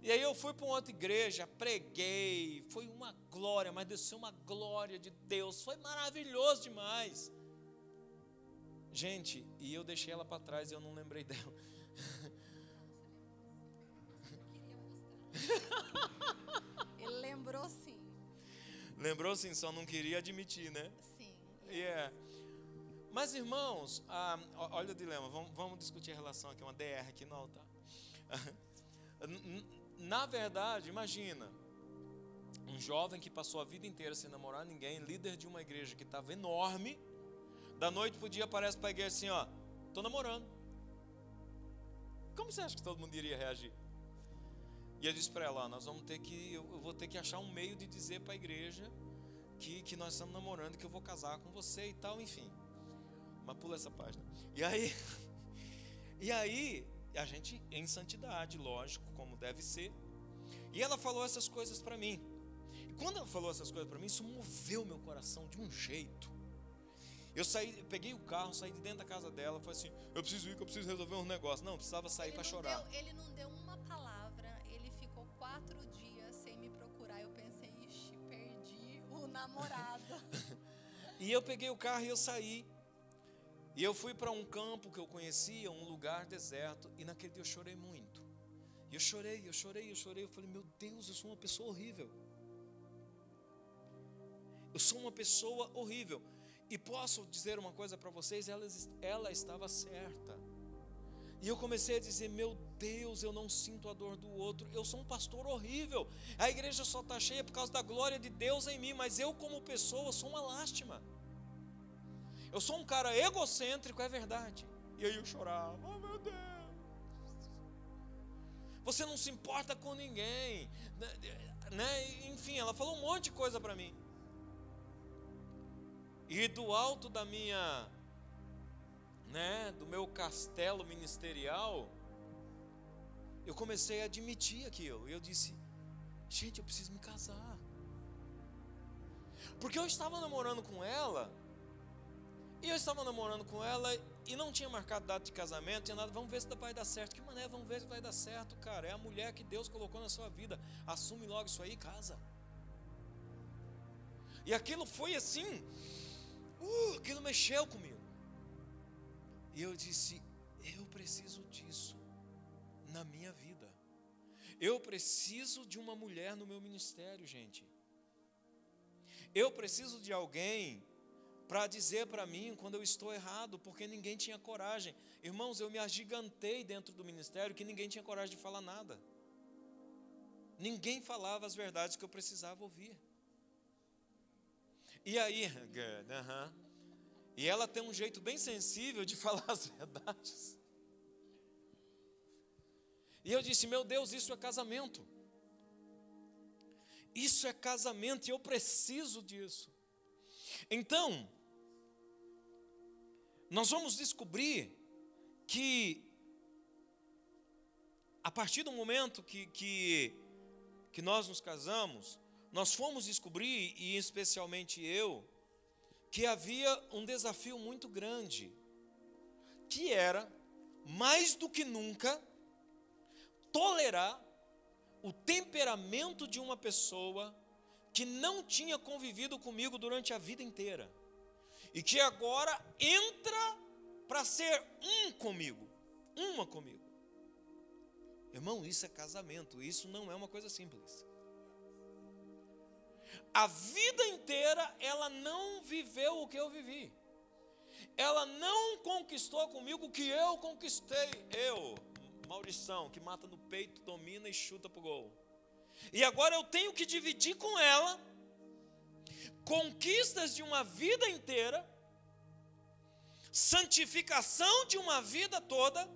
E aí eu fui para uma outra igreja, preguei, foi uma glória, mas desceu uma glória de Deus, foi maravilhoso demais. Gente, e eu deixei ela para trás e eu não lembrei dela. Ele lembrou sim. Lembrou sim, só não queria admitir, né? Sim. Yeah. Mas irmãos, olha o dilema, vamos discutir a relação aqui, uma DR aqui no altar. Na verdade, imagina, um jovem que passou a vida inteira sem namorar ninguém, líder de uma igreja que estava enorme, da noite para o dia aparece para a igreja assim, ó, estou namorando. Como você acha que todo mundo iria reagir? E eu disse para ela, ó, eu vou ter que achar um meio de dizer para a igreja que nós estamos namorando, que eu vou casar com você e tal, enfim. Mas pula essa página. E aí, a gente em santidade, lógico, como deve ser. E ela falou essas coisas para mim. E quando ela falou essas coisas para mim, isso moveu meu coração de um jeito. Eu peguei o carro, saí de dentro da casa dela, falei assim, eu preciso ir, que eu preciso resolver um negócio. Não, precisava sair para chorar. Ele não deu uma palavra, ele ficou 4 dias sem me procurar. Eu pensei, ixi, perdi o namorado. E eu peguei o carro e eu saí. E eu fui para um campo que eu conhecia, um lugar deserto. E naquele dia eu chorei muito. E eu chorei. Eu falei, meu Deus, eu sou uma pessoa horrível. Eu sou uma pessoa horrível. E posso dizer uma coisa para vocês, ela estava certa. E eu comecei a dizer, meu Deus, eu não sinto a dor do outro. Eu sou um pastor horrível. A igreja só está cheia por causa da glória de Deus em mim. Mas eu como pessoa sou uma lástima. Eu sou um cara egocêntrico, é verdade. E aí eu chorava, oh meu Deus. Você não se importa com ninguém, né? Enfim, ela falou um monte de coisa para mim. E do alto da minha, do meu castelo ministerial, eu comecei a admitir aquilo. E eu disse, gente, eu preciso me casar. Porque eu estava namorando com ela. E não tinha marcado data de casamento, tinha nada, vamos ver se vai dar certo. Que mané, vamos ver se vai dar certo, cara. É a mulher que Deus colocou na sua vida. Assume logo isso aí e casa. E aquilo foi assim, aquilo mexeu comigo. E eu disse, eu preciso disso na minha vida. Eu preciso de uma mulher no meu ministério, gente. Eu preciso de alguém para dizer para mim quando eu estou errado, porque ninguém tinha coragem. Irmãos, eu me agigantei dentro do ministério que ninguém tinha coragem de falar nada. Ninguém falava as verdades que eu precisava ouvir. E aí, e ela tem um jeito bem sensível de falar as verdades. E eu disse, meu Deus, isso é casamento. Isso é casamento e eu preciso disso. Então, nós vamos descobrir que a partir do momento que nós nos casamos, nós fomos descobrir, e especialmente eu, que havia um desafio muito grande, que era, mais do que nunca, tolerar o temperamento de uma pessoa que não tinha convivido comigo durante a vida inteira. E que agora entra para ser comigo, uma comigo. Irmão, isso é casamento, isso não é uma coisa simples. A vida inteira ela não viveu o que eu vivi. Ela não conquistou comigo o que eu conquistei. Eu, Maurição, que mata no peito, domina e chuta pro gol. E agora eu tenho que dividir com ela conquistas de uma vida inteira, santificação de uma vida toda,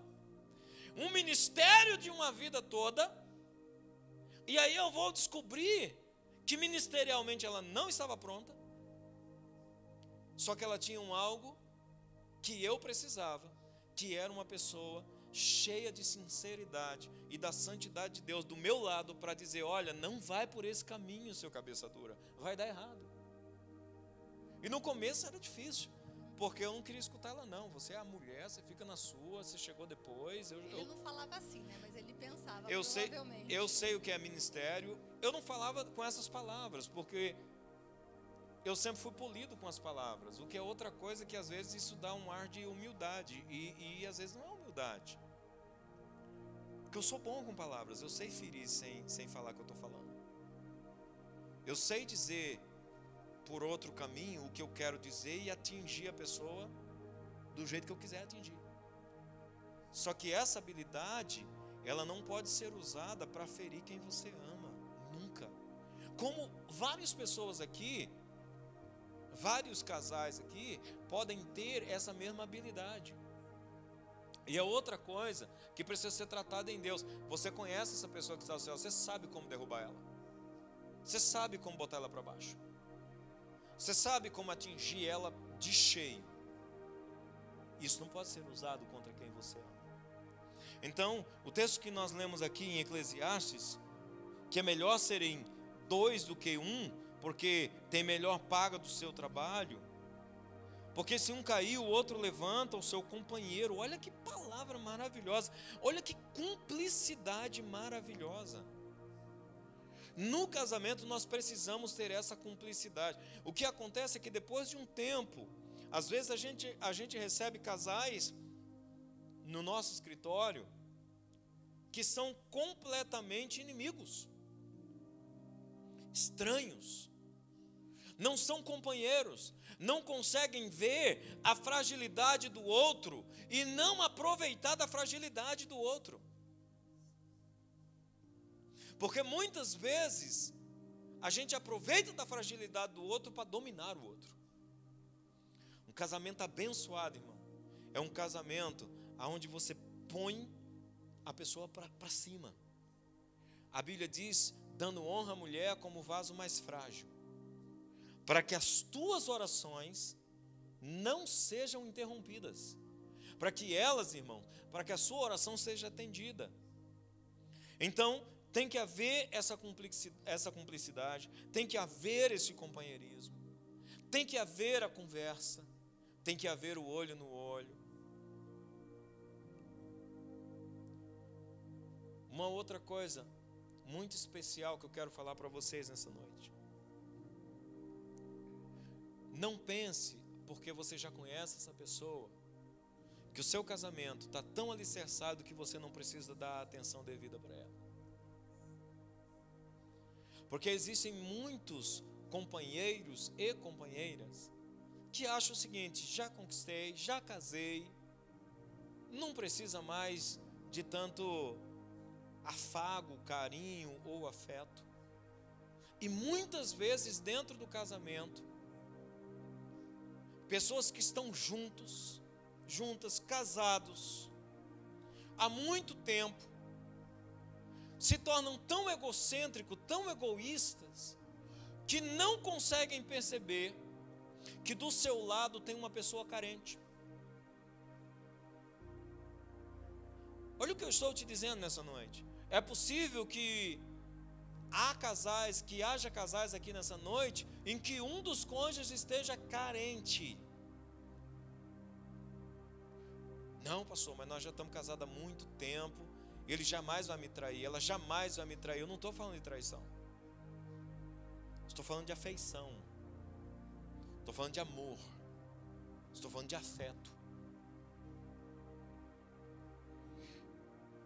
um ministério de uma vida toda, e aí eu vou descobrir que ministerialmente ela não estava pronta, só que ela tinha algo que eu precisava, que era uma pessoa cheia de sinceridade e da santidade de Deus do meu lado para dizer, olha, não vai por esse caminho, seu cabeça dura, vai dar errado. E no começo era difícil, porque eu não queria escutar ela não. Você é a mulher, você fica na sua, você chegou depois. Ele não falava assim, né? Mas ele pensava, eu sei, provavelmente. eu sei o que é ministério. Eu não falava com essas palavras, porque eu sempre fui polido com as palavras. O que é outra coisa que às vezes isso dá um ar de humildade. E às vezes não é humildade. Porque eu sou bom com palavras. Eu sei ferir sem falar o que eu estou falando. Eu sei dizer por outro caminho o que eu quero dizer e atingir a pessoa do jeito que eu quiser atingir. Só que essa habilidade, ela não pode ser usada para ferir quem você ama. Nunca. Como várias pessoas aqui, vários casais aqui, podem ter essa mesma habilidade. E é outra coisa que precisa ser tratada em Deus. Você conhece essa pessoa que está ao céu, você sabe como derrubar ela. Você sabe como botar ela para baixo. Você sabe como atingir ela de cheio. Isso não pode ser usado contra quem você ama. Então, o texto que nós lemos aqui em Eclesiastes, que é melhor serem 2 do que 1, porque tem melhor paga do seu trabalho, porque se um cair, o outro levanta o seu companheiro. Olha que palavra maravilhosa, olha que cumplicidade maravilhosa. No casamento nós precisamos ter essa cumplicidade. O que acontece é que depois de um tempo, às vezes a gente recebe casais no nosso escritório que são completamente inimigos, estranhos, não são companheiros, não conseguem ver a fragilidade do outro e não aproveitar da fragilidade do outro. Porque muitas vezes a gente aproveita da fragilidade do outro para dominar o outro. Um casamento abençoado, irmão, é um casamento onde você põe a pessoa para cima. A Bíblia diz, dando honra à mulher como o vaso mais frágil, para que as tuas orações não sejam interrompidas, para que elas, irmão, para que a sua oração seja atendida. Então, tem que haver essa cumplicidade, tem que haver esse companheirismo, tem que haver a conversa, tem que haver o olho no olho. Uma outra coisa muito especial que eu quero falar para vocês nessa noite. Não pense, porque você já conhece essa pessoa, que o seu casamento está tão alicerçado que você não precisa dar a atenção devida para ela. Porque existem muitos companheiros e companheiras que acham o seguinte: já conquistei, já casei, não precisa mais de tanto afago, carinho ou afeto. E muitas vezes dentro do casamento, pessoas que estão juntas, casados, há muito tempo, se tornam tão egocêntricos, tão egoístas, que não conseguem perceber que do seu lado tem uma pessoa carente. Olha o que eu estou te dizendo nessa noite. É possível que haja casais aqui nessa noite em que um dos cônjuges esteja carente. Não, pastor, mas nós já estamos casados há muito tempo. Ele jamais vai me trair, ela jamais vai me trair. Eu não estou falando de traição. Estou falando de afeição. Estou falando de amor. Estou falando de afeto.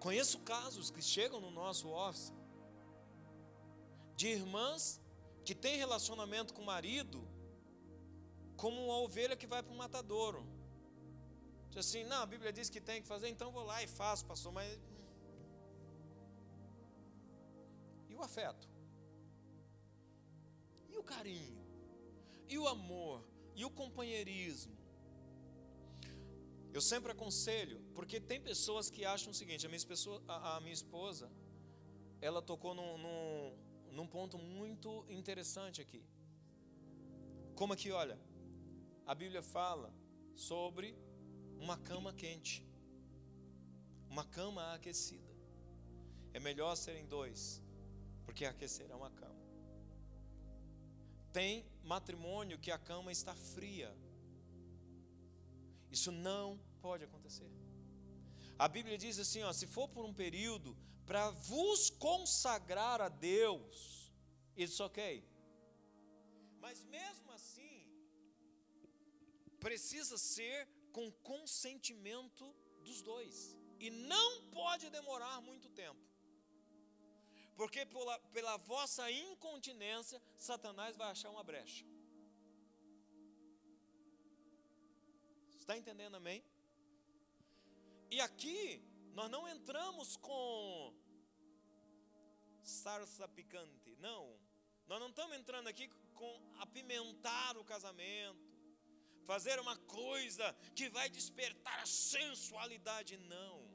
Conheço casos que chegam no nosso office de irmãs que têm relacionamento com o marido como uma ovelha que vai para o matadouro. Diz assim, não, a Bíblia diz que tem que fazer, então vou lá e faço, pastor, mas... E o afeto? E o carinho? E o amor? E o companheirismo? Eu sempre aconselho, porque tem pessoas que acham o seguinte, a minha esposa, ela tocou num ponto muito interessante aqui. Como aqui, olha, a Bíblia fala sobre uma cama quente, uma cama aquecida. É melhor serem 2, porque aquecerão a cama. Tem matrimônio que a cama está fria. Isso não pode acontecer. A Bíblia diz assim, ó, se for por um período para vos consagrar a Deus, it's ok. Mas mesmo assim, precisa ser com consentimento dos dois. E não pode demorar muito tempo. Porque pela vossa incontinência, Satanás vai achar uma brecha. Está entendendo, amém? E aqui, nós não entramos com salsa picante, não. Nós não estamos entrando aqui com apimentar o casamento, fazer uma coisa que vai despertar a sensualidade, não.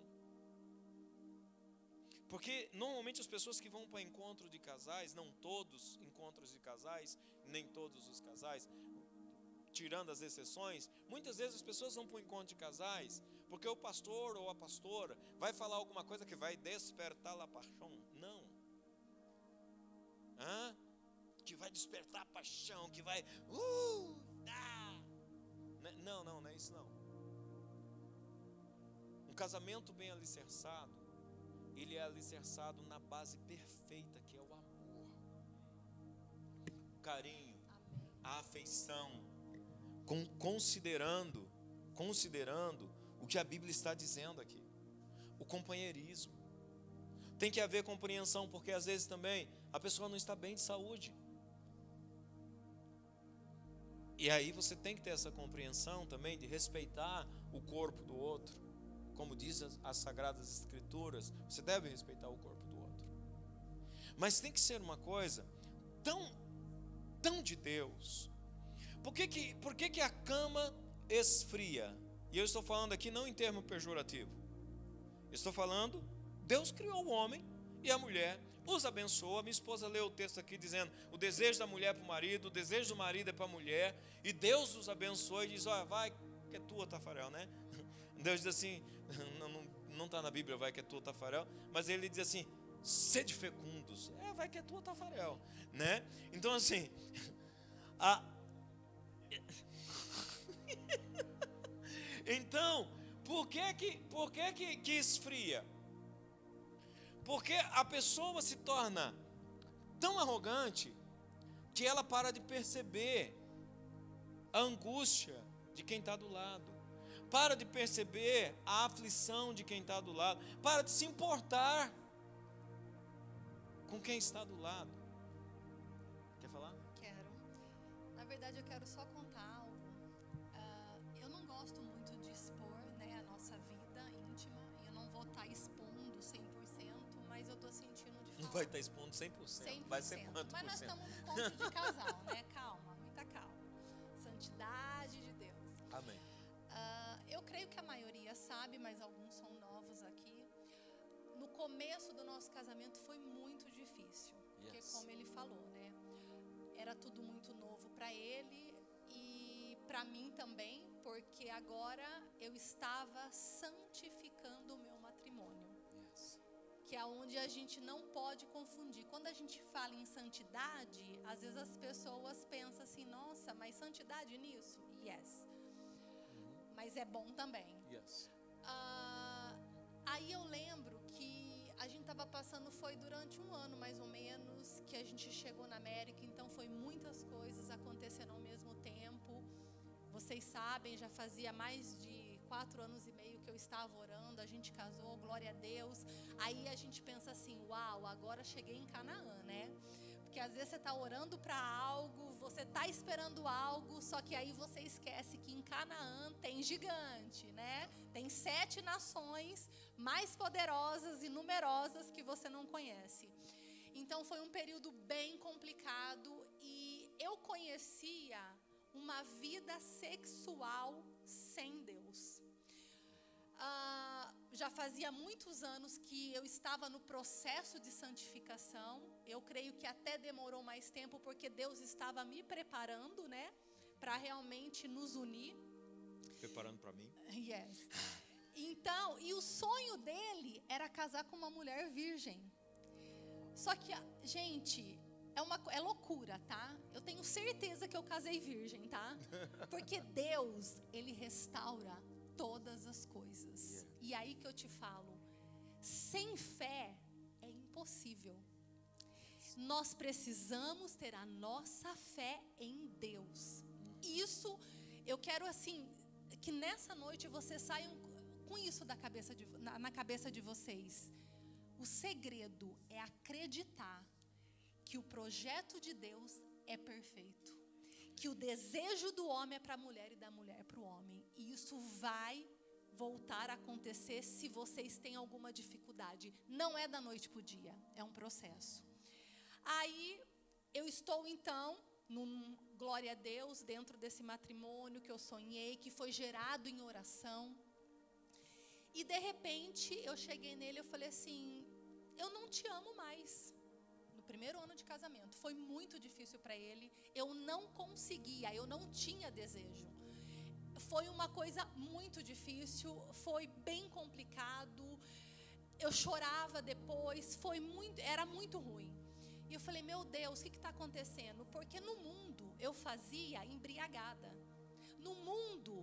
Porque normalmente as pessoas que vão para encontro de casais, não todos encontros de casais, nem todos os casais, tirando as exceções, muitas vezes as pessoas vão para o encontro de casais, porque o pastor ou a pastora vai falar alguma coisa que vai despertar a paixão. Não. Que vai despertar a paixão, que vai... Não é isso não. Um casamento bem alicerçado, ele é alicerçado na base perfeita, que é o amor, o carinho, a afeição, considerando o que a Bíblia está dizendo aqui, o companheirismo. Tem que haver compreensão, porque às vezes também a pessoa não está bem de saúde. E aí você tem que ter essa compreensão também de respeitar o corpo do outro. Como diz as Sagradas Escrituras, você deve respeitar o corpo do outro. Mas tem que ser uma coisa tão de Deus. Por que a cama esfria? E eu estou falando aqui não em termo pejorativo. Estou falando, Deus criou o homem e a mulher, os abençoa. Minha esposa leu o texto aqui dizendo, o desejo da mulher para o marido, o desejo do marido é para a mulher, e Deus os abençoa e diz, olha, vai que é tua, Tafarel, né? Deus diz assim, não está na Bíblia, vai que é tua, Tafarel, mas ele diz assim, sede fecundos, vai que é tua, Tafarel, né? Então assim, então, por que esfria? Porque a pessoa se torna tão arrogante que ela para de perceber a angústia de quem está do lado, para de perceber a aflição de quem está do lado, para de se importar com quem está do lado. Quer falar? Quero. Na verdade, eu quero só contar algo. Eu não gosto muito de expor, né, a nossa vida íntima. Eu não vou estar expondo 100%, mas eu estou sentindo de falar. Não vai estar expondo 100%. Vai ser quanto Mas nós por cento? estamos no ponto de casal, né? Calma, muita calma. Santidade de Deus. Amém. Eu creio que a maioria sabe, mas alguns são novos aqui. No começo do nosso casamento foi muito difícil. Porque como ele falou, né? Era tudo muito novo para ele e para mim também, porque agora eu estava santificando o meu matrimônio. Que é onde a gente não pode confundir. Quando a gente fala em santidade, às vezes as pessoas pensam assim, nossa, mas santidade nisso? Yes. Mas é bom também. Yes. Aí eu lembro que a gente estava passando, foi durante um ano mais ou menos, que a gente chegou na América, então foi muitas coisas acontecendo ao mesmo tempo. Vocês sabem, já fazia mais de 4 anos e meio que eu estava orando, a gente casou, glória a Deus. Aí a gente pensa assim, uau, agora cheguei em Canaã, né? Porque às vezes você está orando para algo, você está esperando algo, só que aí você esquece que em Canaã tem gigante, né? Tem 7 nações mais poderosas e numerosas que você não conhece. Então foi um período bem complicado e eu conhecia uma vida sexual sem Deus. Já fazia muitos anos que eu estava no processo de santificação. Eu creio que até demorou mais tempo porque Deus estava me preparando, né, para realmente nos unir. Preparando para mim? Yes. Então, e o sonho dele era casar com uma mulher virgem. Só que, gente, é loucura, tá? Eu tenho certeza que eu casei virgem, tá? Porque Deus, Ele restaura todas as coisas. E aí que eu te falo, sem fé é impossível. Nós precisamos ter a nossa fé em Deus. Isso, eu quero assim, que nessa noite vocês saiam com isso na cabeça de vocês. O segredo é acreditar que o projeto de Deus é perfeito, que o desejo do homem é para a mulher e da mulher para o homem, e isso vai voltar a acontecer se vocês têm alguma dificuldade. Não é da noite para o dia, é um processo. Aí eu estou então, glória a Deus, dentro desse matrimônio que eu sonhei, que foi gerado em oração, e de repente eu cheguei nele e eu falei assim: eu não te amo mais. No primeiro ano de casamento, foi muito difícil para ele, eu não conseguia, eu não tinha desejo. Foi uma coisa muito difícil, foi bem complicado, eu chorava depois, era muito ruim. E eu falei: meu Deus, o que está acontecendo? Porque no mundo eu fazia embriagada, no mundo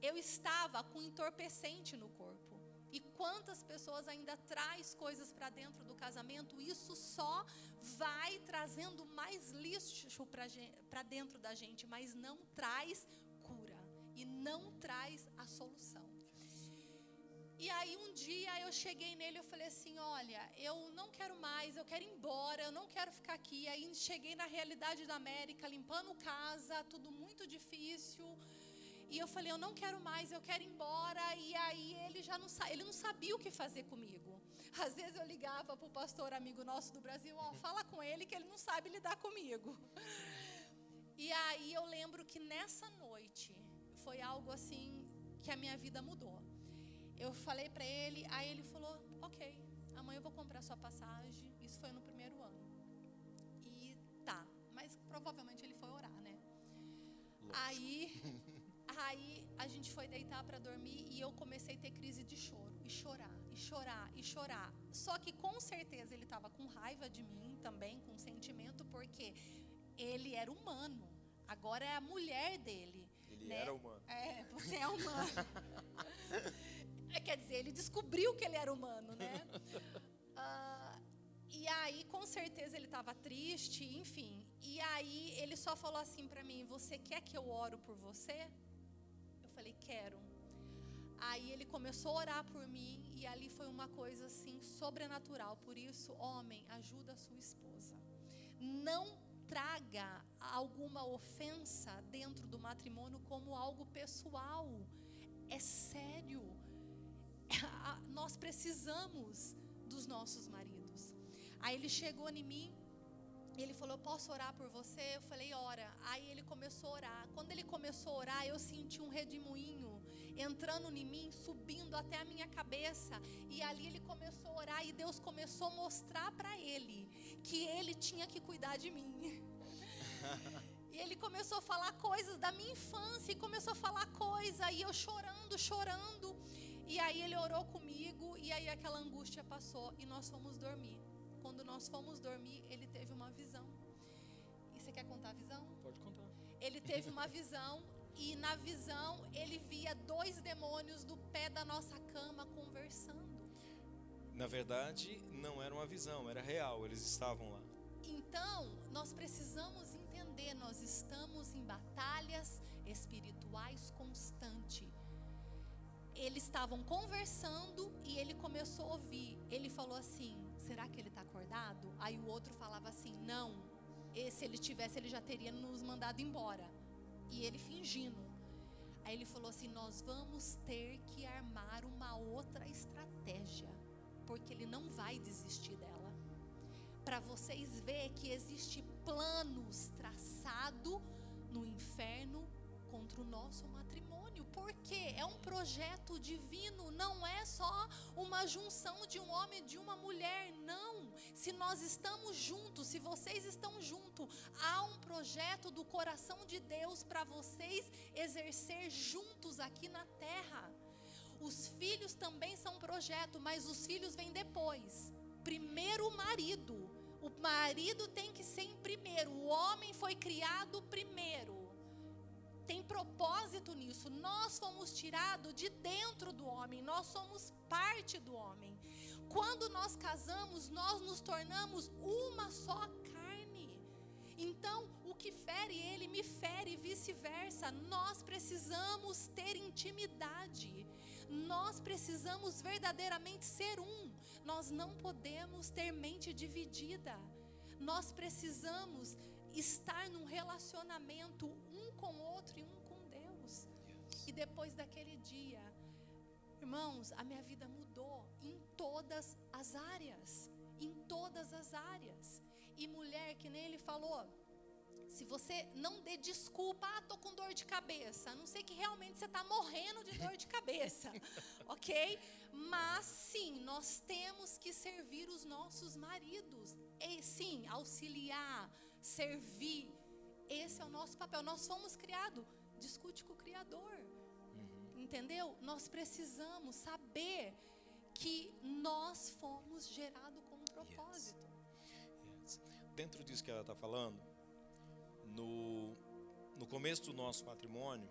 eu estava com entorpecente no corpo. E quantas pessoas ainda traz coisas para dentro do casamento? Isso só vai trazendo mais lixo para dentro da gente, mas não traz cura e não traz a solução. E aí um dia eu cheguei nele e eu falei assim: olha, eu não quero mais, eu quero ir embora, eu não quero ficar aqui. Aí cheguei na realidade da América, limpando casa, tudo muito difícil. E eu falei: eu não quero mais, eu quero ir embora. E aí ele não sabia o que fazer comigo. Às vezes eu ligava para o pastor amigo nosso do Brasil: ó, fala com ele que ele não sabe lidar comigo. E aí eu lembro que nessa noite foi algo assim que a minha vida mudou. Eu falei para ele, aí ele falou: ok, amanhã eu vou comprar sua passagem. Isso foi no primeiro ano. E tá, mas provavelmente ele foi orar, né? Aí a gente foi deitar para dormir e eu comecei a ter crise de choro, e chorar, e chorar, e chorar. Só que com certeza ele estava com raiva de mim também, com sentimento, porque ele era humano, agora é a mulher dele. Ele, né? Era humano. É, você é humano. Quer dizer, ele descobriu que ele era humano, né? E aí, com certeza, ele estava triste, enfim. E aí, ele só falou assim para mim: você quer que eu oro por você? Eu falei: quero. Aí, ele começou a orar por mim, e ali foi uma coisa assim, sobrenatural. Por isso, homem, ajuda a sua esposa. Não traga alguma ofensa dentro do matrimônio como algo pessoal. É sério. Nós precisamos dos nossos maridos. Aí ele chegou em mim, ele falou: eu posso orar por você? Eu falei: ora. Aí ele começou a orar. Quando ele começou a orar, eu senti um redemoinho entrando em mim, subindo até a minha cabeça. E ali ele começou a orar, e Deus começou a mostrar para ele que ele tinha que cuidar de mim. E ele começou a falar coisas da minha infância, e começou a falar coisa, e eu chorando. E aí ele orou comigo, e aí aquela angústia passou, e nós fomos dormir. Quando nós fomos dormir, ele teve uma visão. E você quer contar a visão? Pode contar. Ele teve uma visão, e na visão ele via 2 demônios do pé da nossa cama conversando. Na verdade, não era uma visão, era real, eles estavam lá. Então, nós precisamos entender, nós estamos em batalhas espirituais constantes. Eles estavam conversando e ele começou a ouvir. Ele falou assim: será que ele está acordado? Aí o outro falava assim: não, se ele tivesse, ele já teria nos mandado embora. E ele fingindo. Aí ele falou assim: nós vamos ter que armar uma outra estratégia, porque ele não vai desistir dela. Para vocês verem que existe planos traçados no inferno contra o nosso matrimônio. Porque é um projeto divino, não é só uma junção de um homem e de uma mulher, não. Se nós estamos juntos, se vocês estão juntos, há um projeto do coração de Deus para vocês exercer juntos aqui na terra. Os filhos também são um projeto, mas os filhos vêm depois. Primeiro o marido. O marido tem que ser em primeiro. O homem foi criado primeiro. Tem propósito nisso. Nós fomos tirados de dentro do homem. Nós somos parte do homem. Quando nós casamos, nós nos tornamos uma só carne. Então, o que fere ele, me fere, e vice-versa. Nós precisamos ter intimidade. Nós precisamos verdadeiramente ser um. Nós não podemos ter mente dividida. Nós precisamos estar num relacionamento um com o outro e um com Deus. E depois daquele dia, irmãos, a minha vida mudou em todas as áreas. Em todas as áreas. E mulher, que nem ele falou, se você não dê desculpa, tô com dor de cabeça, a não sei que realmente você está morrendo de dor de cabeça, ok? Mas sim, nós temos que servir os nossos maridos, e sim, auxiliar, servir, esse é o nosso papel. Nós fomos criados, discute com o Criador, entendeu? Nós precisamos saber que nós fomos gerados com um propósito. Yes. Dentro disso que ela está falando, no começo do nosso matrimônio,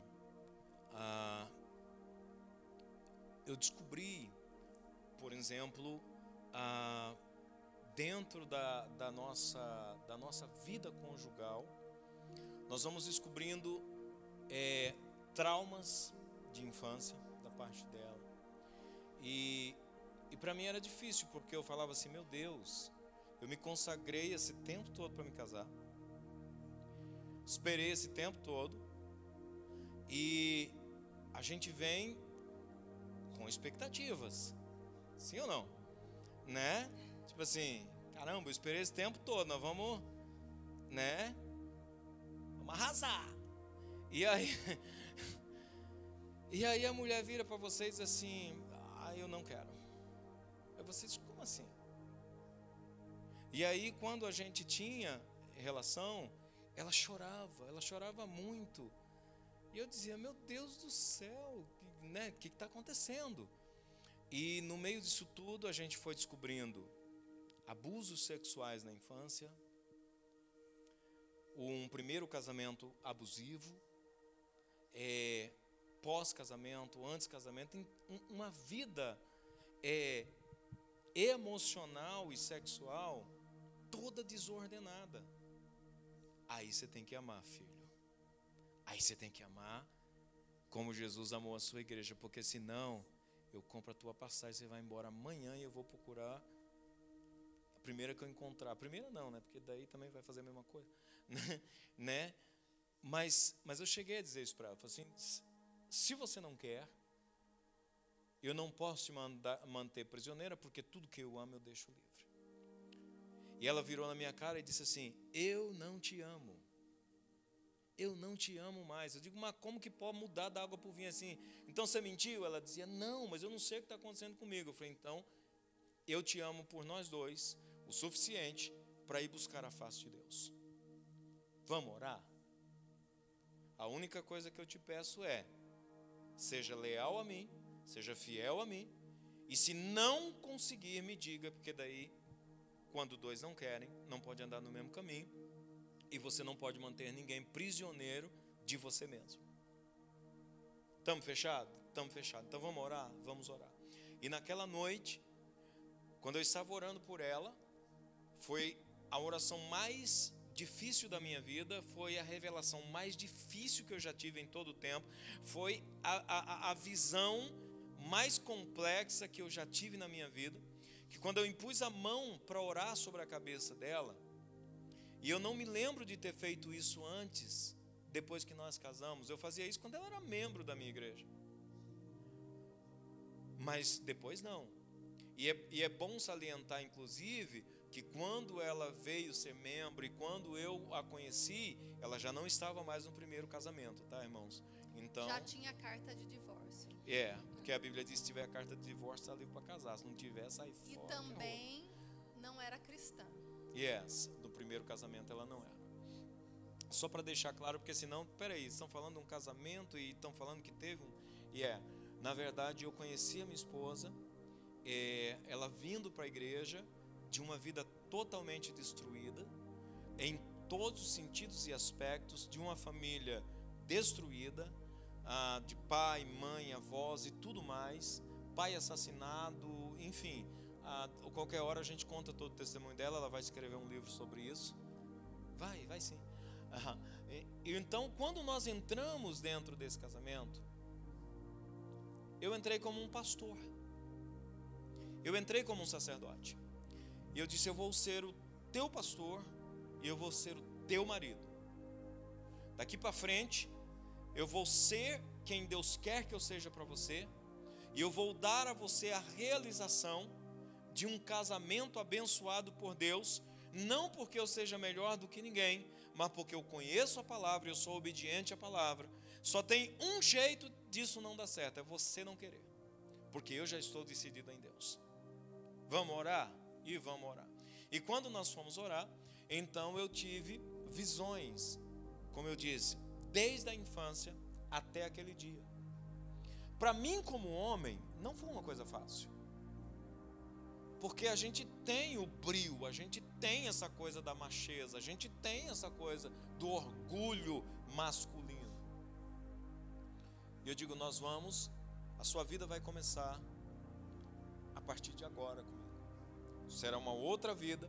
eu descobri, por exemplo, dentro da nossa vida conjugal, nós vamos descobrindo traumas de infância da parte dela. E para mim era difícil, porque eu falava assim, meu Deus, eu me consagrei esse tempo todo para me casar. Esperei esse tempo todo. E a gente vem com expectativas. Sim ou não? Né? Tipo assim, caramba, eu esperei esse tempo todo, nós vamos, né? Vamos arrasar. E aí a mulher vira para vocês e diz assim, eu não quero. Aí vocês, como assim? E aí quando a gente tinha relação, ela chorava muito. E eu dizia, meu Deus do céu, né? O que está acontecendo? E no meio disso tudo a gente foi descobrindo abusos sexuais na infância, um primeiro casamento abusivo, pós-casamento, antes-casamento, uma vida emocional e sexual toda desordenada. Aí você tem que amar, filho. Aí você tem que amar como Jesus amou a sua igreja, porque senão eu compro a tua passagem, você vai embora amanhã e eu vou procurar a primeira que eu encontrar. A primeira não, né? Porque daí também vai fazer a mesma coisa, né? Mas eu cheguei a dizer isso para ela, falei assim, se você não quer, eu não posso te manter prisioneira, porque tudo que eu amo eu deixo livre. E ela virou na minha cara e disse assim, eu não te amo. Eu não te amo mais. Eu digo, mas como que pode mudar da água para o vinho assim? Então você mentiu? Ela dizia, não, mas eu não sei o que está acontecendo comigo. Eu falei, então, eu te amo por nós dois, o suficiente para ir buscar a face de Deus. Vamos orar? A única coisa que eu te peço é, seja leal a mim, seja fiel a mim, e se não conseguir, me diga, porque daí, quando dois não querem, não pode andar no mesmo caminho, e você não pode manter ninguém prisioneiro de você mesmo. Estamos fechados? Estamos fechados. Então vamos orar? Vamos orar. E naquela noite, quando eu estava orando por ela, foi a oração mais difícil da minha vida, foi a revelação mais difícil que eu já tive em todo o tempo, foi a visão mais complexa que eu já tive na minha vida, que quando eu impus a mão para orar sobre a cabeça dela, e eu não me lembro de ter feito isso antes, depois que nós casamos, eu fazia isso quando ela era membro da minha igreja, mas depois não. E é bom salientar, inclusive, que quando ela veio ser membro e quando eu a conheci, ela já não estava mais no primeiro casamento, tá, irmãos? Então, já tinha carta de divórcio. Porque a Bíblia diz que se tiver carta de divórcio, está livre para casar. Se não tiver, sai fora. E também não era cristã. No primeiro casamento ela não era. Só para deixar claro, porque senão, peraí, estão falando de um casamento e estão falando que teve um... Na verdade, eu conheci a minha esposa, ela vindo para a igreja, de uma vida totalmente destruída, em todos os sentidos e aspectos, de uma família destruída, de pai, mãe, avós e tudo mais, pai assassinado, enfim. Qualquer hora a gente conta todo o testemunho dela, ela vai escrever um livro sobre isso. Vai sim. Então, quando nós entramos dentro desse casamento, eu entrei como um pastor, eu entrei como um sacerdote, e eu disse: eu vou ser o teu pastor e eu vou ser o teu marido. Daqui para frente, eu vou ser quem Deus quer que eu seja para você, e eu vou dar a você a realização de um casamento abençoado por Deus, não porque eu seja melhor do que ninguém, mas porque eu conheço a palavra, eu sou obediente à palavra. Só tem um jeito disso não dar certo, é você não querer, porque eu já estou decidido em Deus. Vamos orar? E vamos orar. E quando nós fomos orar, então eu tive visões, como eu disse, desde a infância até aquele dia. Para mim, como homem, não foi uma coisa fácil, porque a gente tem o brio, a gente tem essa coisa da macheza, a gente tem essa coisa do orgulho masculino. E eu digo: a sua vida vai começar a partir de agora comigo. Será uma outra vida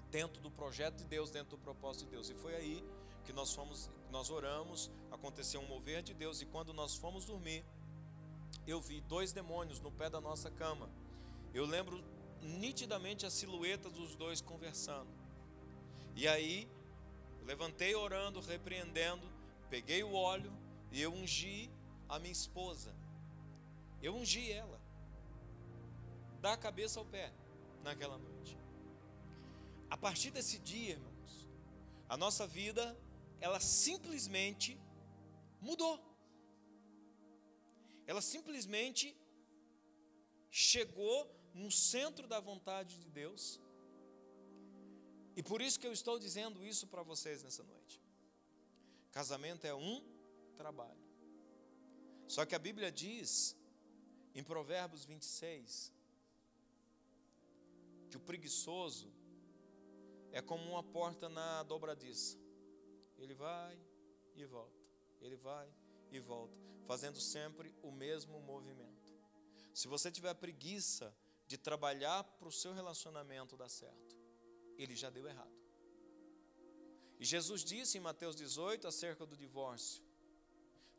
dentro do projeto de Deus, dentro do propósito de Deus. E foi aí que nós oramos, aconteceu um mover de Deus, e quando nós fomos dormir, eu vi 2 demônios no pé da nossa cama. Eu lembro nitidamente a silhueta dos 2 conversando. E aí, eu levantei orando, repreendendo, peguei o óleo e eu ungi a minha esposa. Eu ungi ela, da cabeça ao pé, naquela noite. A partir desse dia, irmãos, a nossa vida, ela simplesmente mudou. Ela simplesmente chegou no centro da vontade de Deus. E por isso que eu estou dizendo isso para vocês nessa noite. Casamento é um trabalho. Só que a Bíblia diz, em Provérbios 26, que o preguiçoso é como uma porta na dobradiça. Ele vai e volta, ele vai e volta, fazendo sempre o mesmo movimento. Se você tiver preguiça de trabalhar para o seu relacionamento dar certo, ele já deu errado. E Jesus disse em Mateus 18 acerca do divórcio,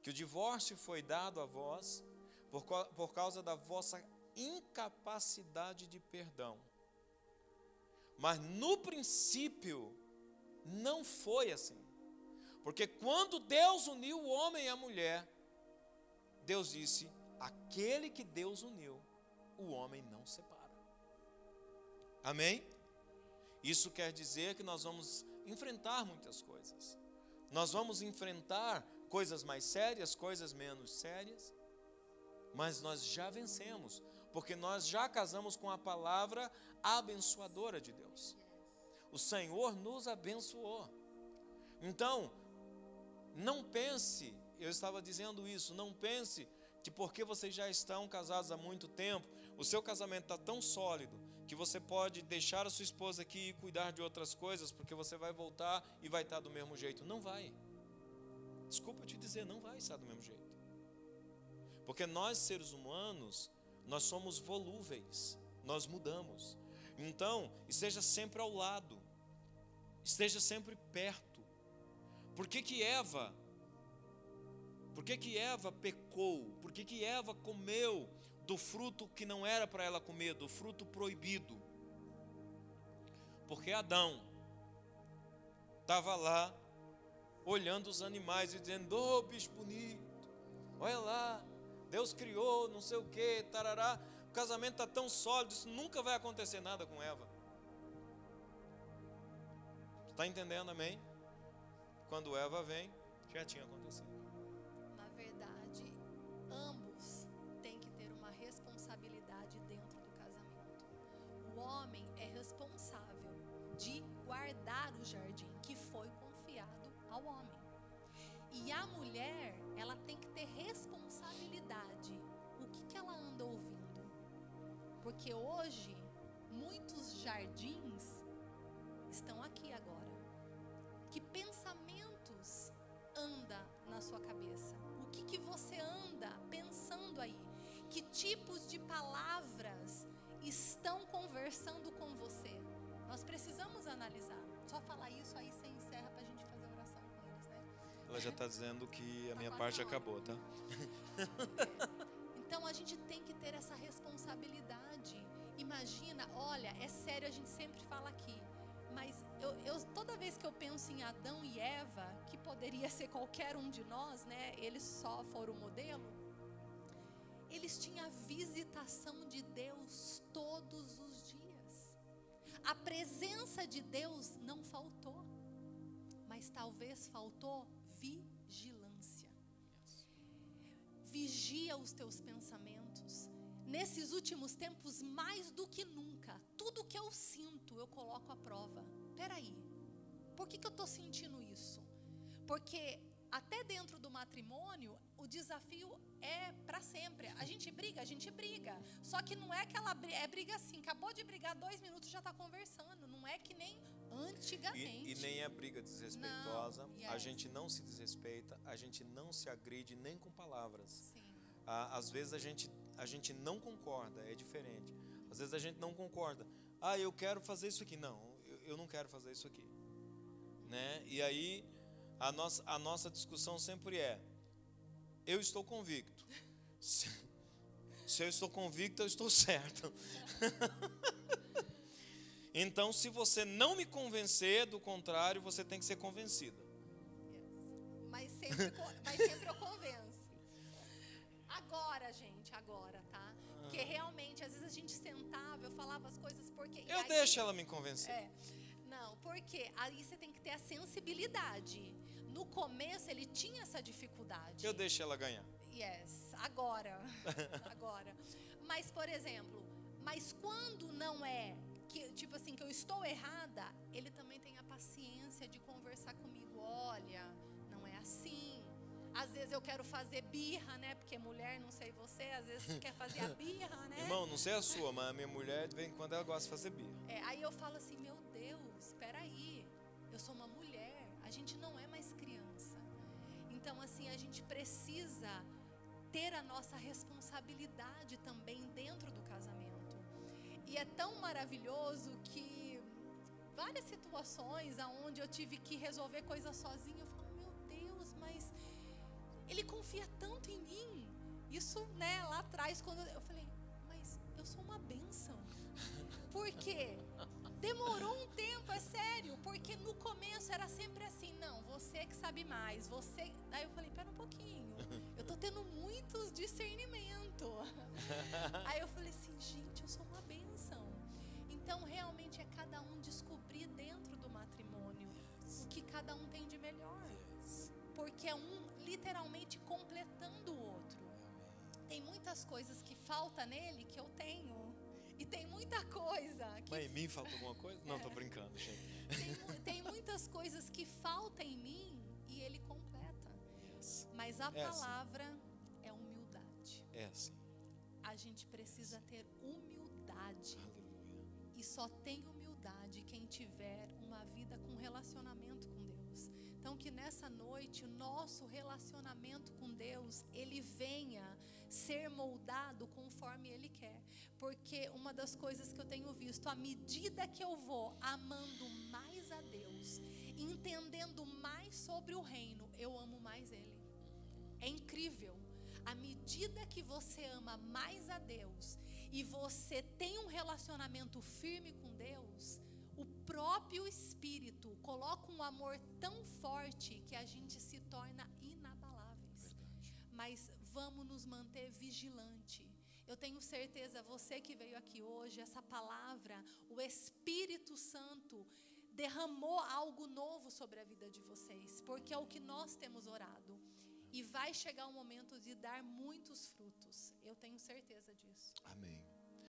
que o divórcio foi dado a vós por causa da vossa incapacidade de perdão. Mas no princípio não foi assim. Porque quando Deus uniu o homem e a mulher, Deus disse: aquele que Deus uniu, o homem não separa. Amém? Isso quer dizer que nós vamos enfrentar muitas coisas. Nós vamos enfrentar coisas mais sérias, coisas menos sérias, mas nós já vencemos, porque nós já casamos com a palavra abençoadora de Deus. O Senhor nos abençoou. Então, não pense, eu estava dizendo isso, não pense que porque vocês já estão casados há muito tempo, o seu casamento está tão sólido, que você pode deixar a sua esposa aqui e cuidar de outras coisas, porque você vai voltar e vai estar do mesmo jeito. Não vai. Desculpa te dizer, não vai estar do mesmo jeito. Porque nós, seres humanos, nós somos volúveis, nós mudamos. Então, esteja sempre ao lado, esteja sempre perto. Por que Eva pecou? Por que Eva comeu do fruto que não era para ela comer, do fruto proibido? Porque Adão estava lá olhando os animais e dizendo: ô bicho bonito, olha lá, Deus criou não sei o que, tarará, o casamento está tão sólido, isso nunca vai acontecer nada com Eva. Está entendendo, amém? Quando Eva vem, já tinha acontecido. Na verdade, ambos têm que ter uma responsabilidade dentro do casamento. O homem é responsável de guardar o jardim que foi confiado ao homem. E a mulher, ela tem que ter responsabilidade. O que ela anda ouvindo? Porque hoje muitos jardins estão aqui agora. Que pensamentos anda na sua cabeça? O que você anda pensando aí? Que tipos de palavras estão conversando com você? Nós precisamos analisar. Só falar isso aí você encerra para a gente fazer oração com eles, né? Ela já está dizendo que a minha quase parte na hora. acabou, tá? Então a gente tem que ter essa responsabilidade. Imagina, olha, é sério, a gente sempre fala aqui, mas toda vez que eu penso em Adão e Eva, que poderia ser qualquer um de nós, né? Eles só foram o modelo. Eles tinham a visitação de Deus todos os dias. A presença de Deus não faltou, mas talvez faltou vigilância. Vigia os teus pensamentos. Nesses últimos tempos, mais do que nunca, tudo que eu sinto, eu coloco à prova. Peraí, por que eu estou sentindo isso? Porque até dentro do matrimônio, o desafio é para sempre. A gente briga. Só que não é aquela briga assim, acabou de brigar 2 minutos já está conversando. Não é que nem antigamente. E nem é briga desrespeitosa. Não, A gente não se desrespeita, a gente não se agride nem com palavras. Sim. Às vezes a gente não concorda, é diferente. Às vezes a gente não concorda. Eu quero fazer isso aqui. Não, eu não quero fazer isso aqui. Né? E aí a nossa discussão sempre é: eu estou convicto. Se eu estou convicto, eu estou certo. Então, se você não me convencer do contrário, você tem que ser convencida. Mas sempre eu convenço. Agora, tá? Porque realmente, às vezes a gente sentava, eu falava as coisas porque... Eu deixo ela me convencer. Não, porque aí você tem que ter a sensibilidade. No começo, ele tinha essa dificuldade. Eu deixo ela ganhar. Yes, agora. Mas, por exemplo, quando não é, que, tipo assim, que eu estou errada, ele também tem a paciência de conversar comigo. Olha, não é assim. Às vezes eu quero fazer birra, né? Porque mulher, não sei você, às vezes quer fazer a birra, né? Irmão, não sei a sua, mas a minha mulher, de vez em quando, ela gosta de fazer birra. Aí eu falo assim, meu Deus, espera aí, eu sou uma mulher, a gente não é mais criança. Então, assim, a gente precisa ter a nossa responsabilidade também dentro do casamento. E é tão maravilhoso que várias situações onde eu tive que resolver coisas sozinha, eu falo, meu Deus, mas ele confia tanto em mim. Isso, né, lá atrás, quando eu falei, mas eu sou uma bênção. Por quê? Demorou um tempo, é sério, porque no começo era sempre assim, não, você que sabe mais, você... Aí eu falei, pera um pouquinho, eu tô tendo muitos discernimento. Aí eu falei assim, gente, eu sou uma bênção. Então, realmente é cada um descobrir dentro do matrimônio o que cada um tem de melhor. Porque é um literalmente completando o outro. Tem muitas coisas que falta nele que eu tenho. E tem muita coisa que... Mas em mim falta alguma coisa? Não, tô brincando, gente. Tem muitas coisas que faltam em mim e ele completa. Yes. Mas a palavra é humildade. É assim. A gente precisa ter humildade. Aleluia. E só tem humildade quem tiver uma vida com relacionamento com Deus. Então que nessa noite o nosso relacionamento com Deus, ele venha ser moldado conforme Ele quer. Porque uma das coisas que eu tenho visto, à medida que eu vou amando mais a Deus, entendendo mais sobre o reino, eu amo mais Ele. É incrível. À medida que você ama mais a Deus e você tem um relacionamento firme com Deus, o próprio Espírito coloca um amor tão forte que a gente se torna inabaláveis. Verdade. Mas vamos nos manter vigilante. Eu tenho certeza, você que veio aqui hoje, essa palavra, o Espírito Santo derramou algo novo sobre a vida de vocês, porque é o que nós temos orado. E vai chegar o momento de dar muitos frutos. Eu tenho certeza disso. Amém.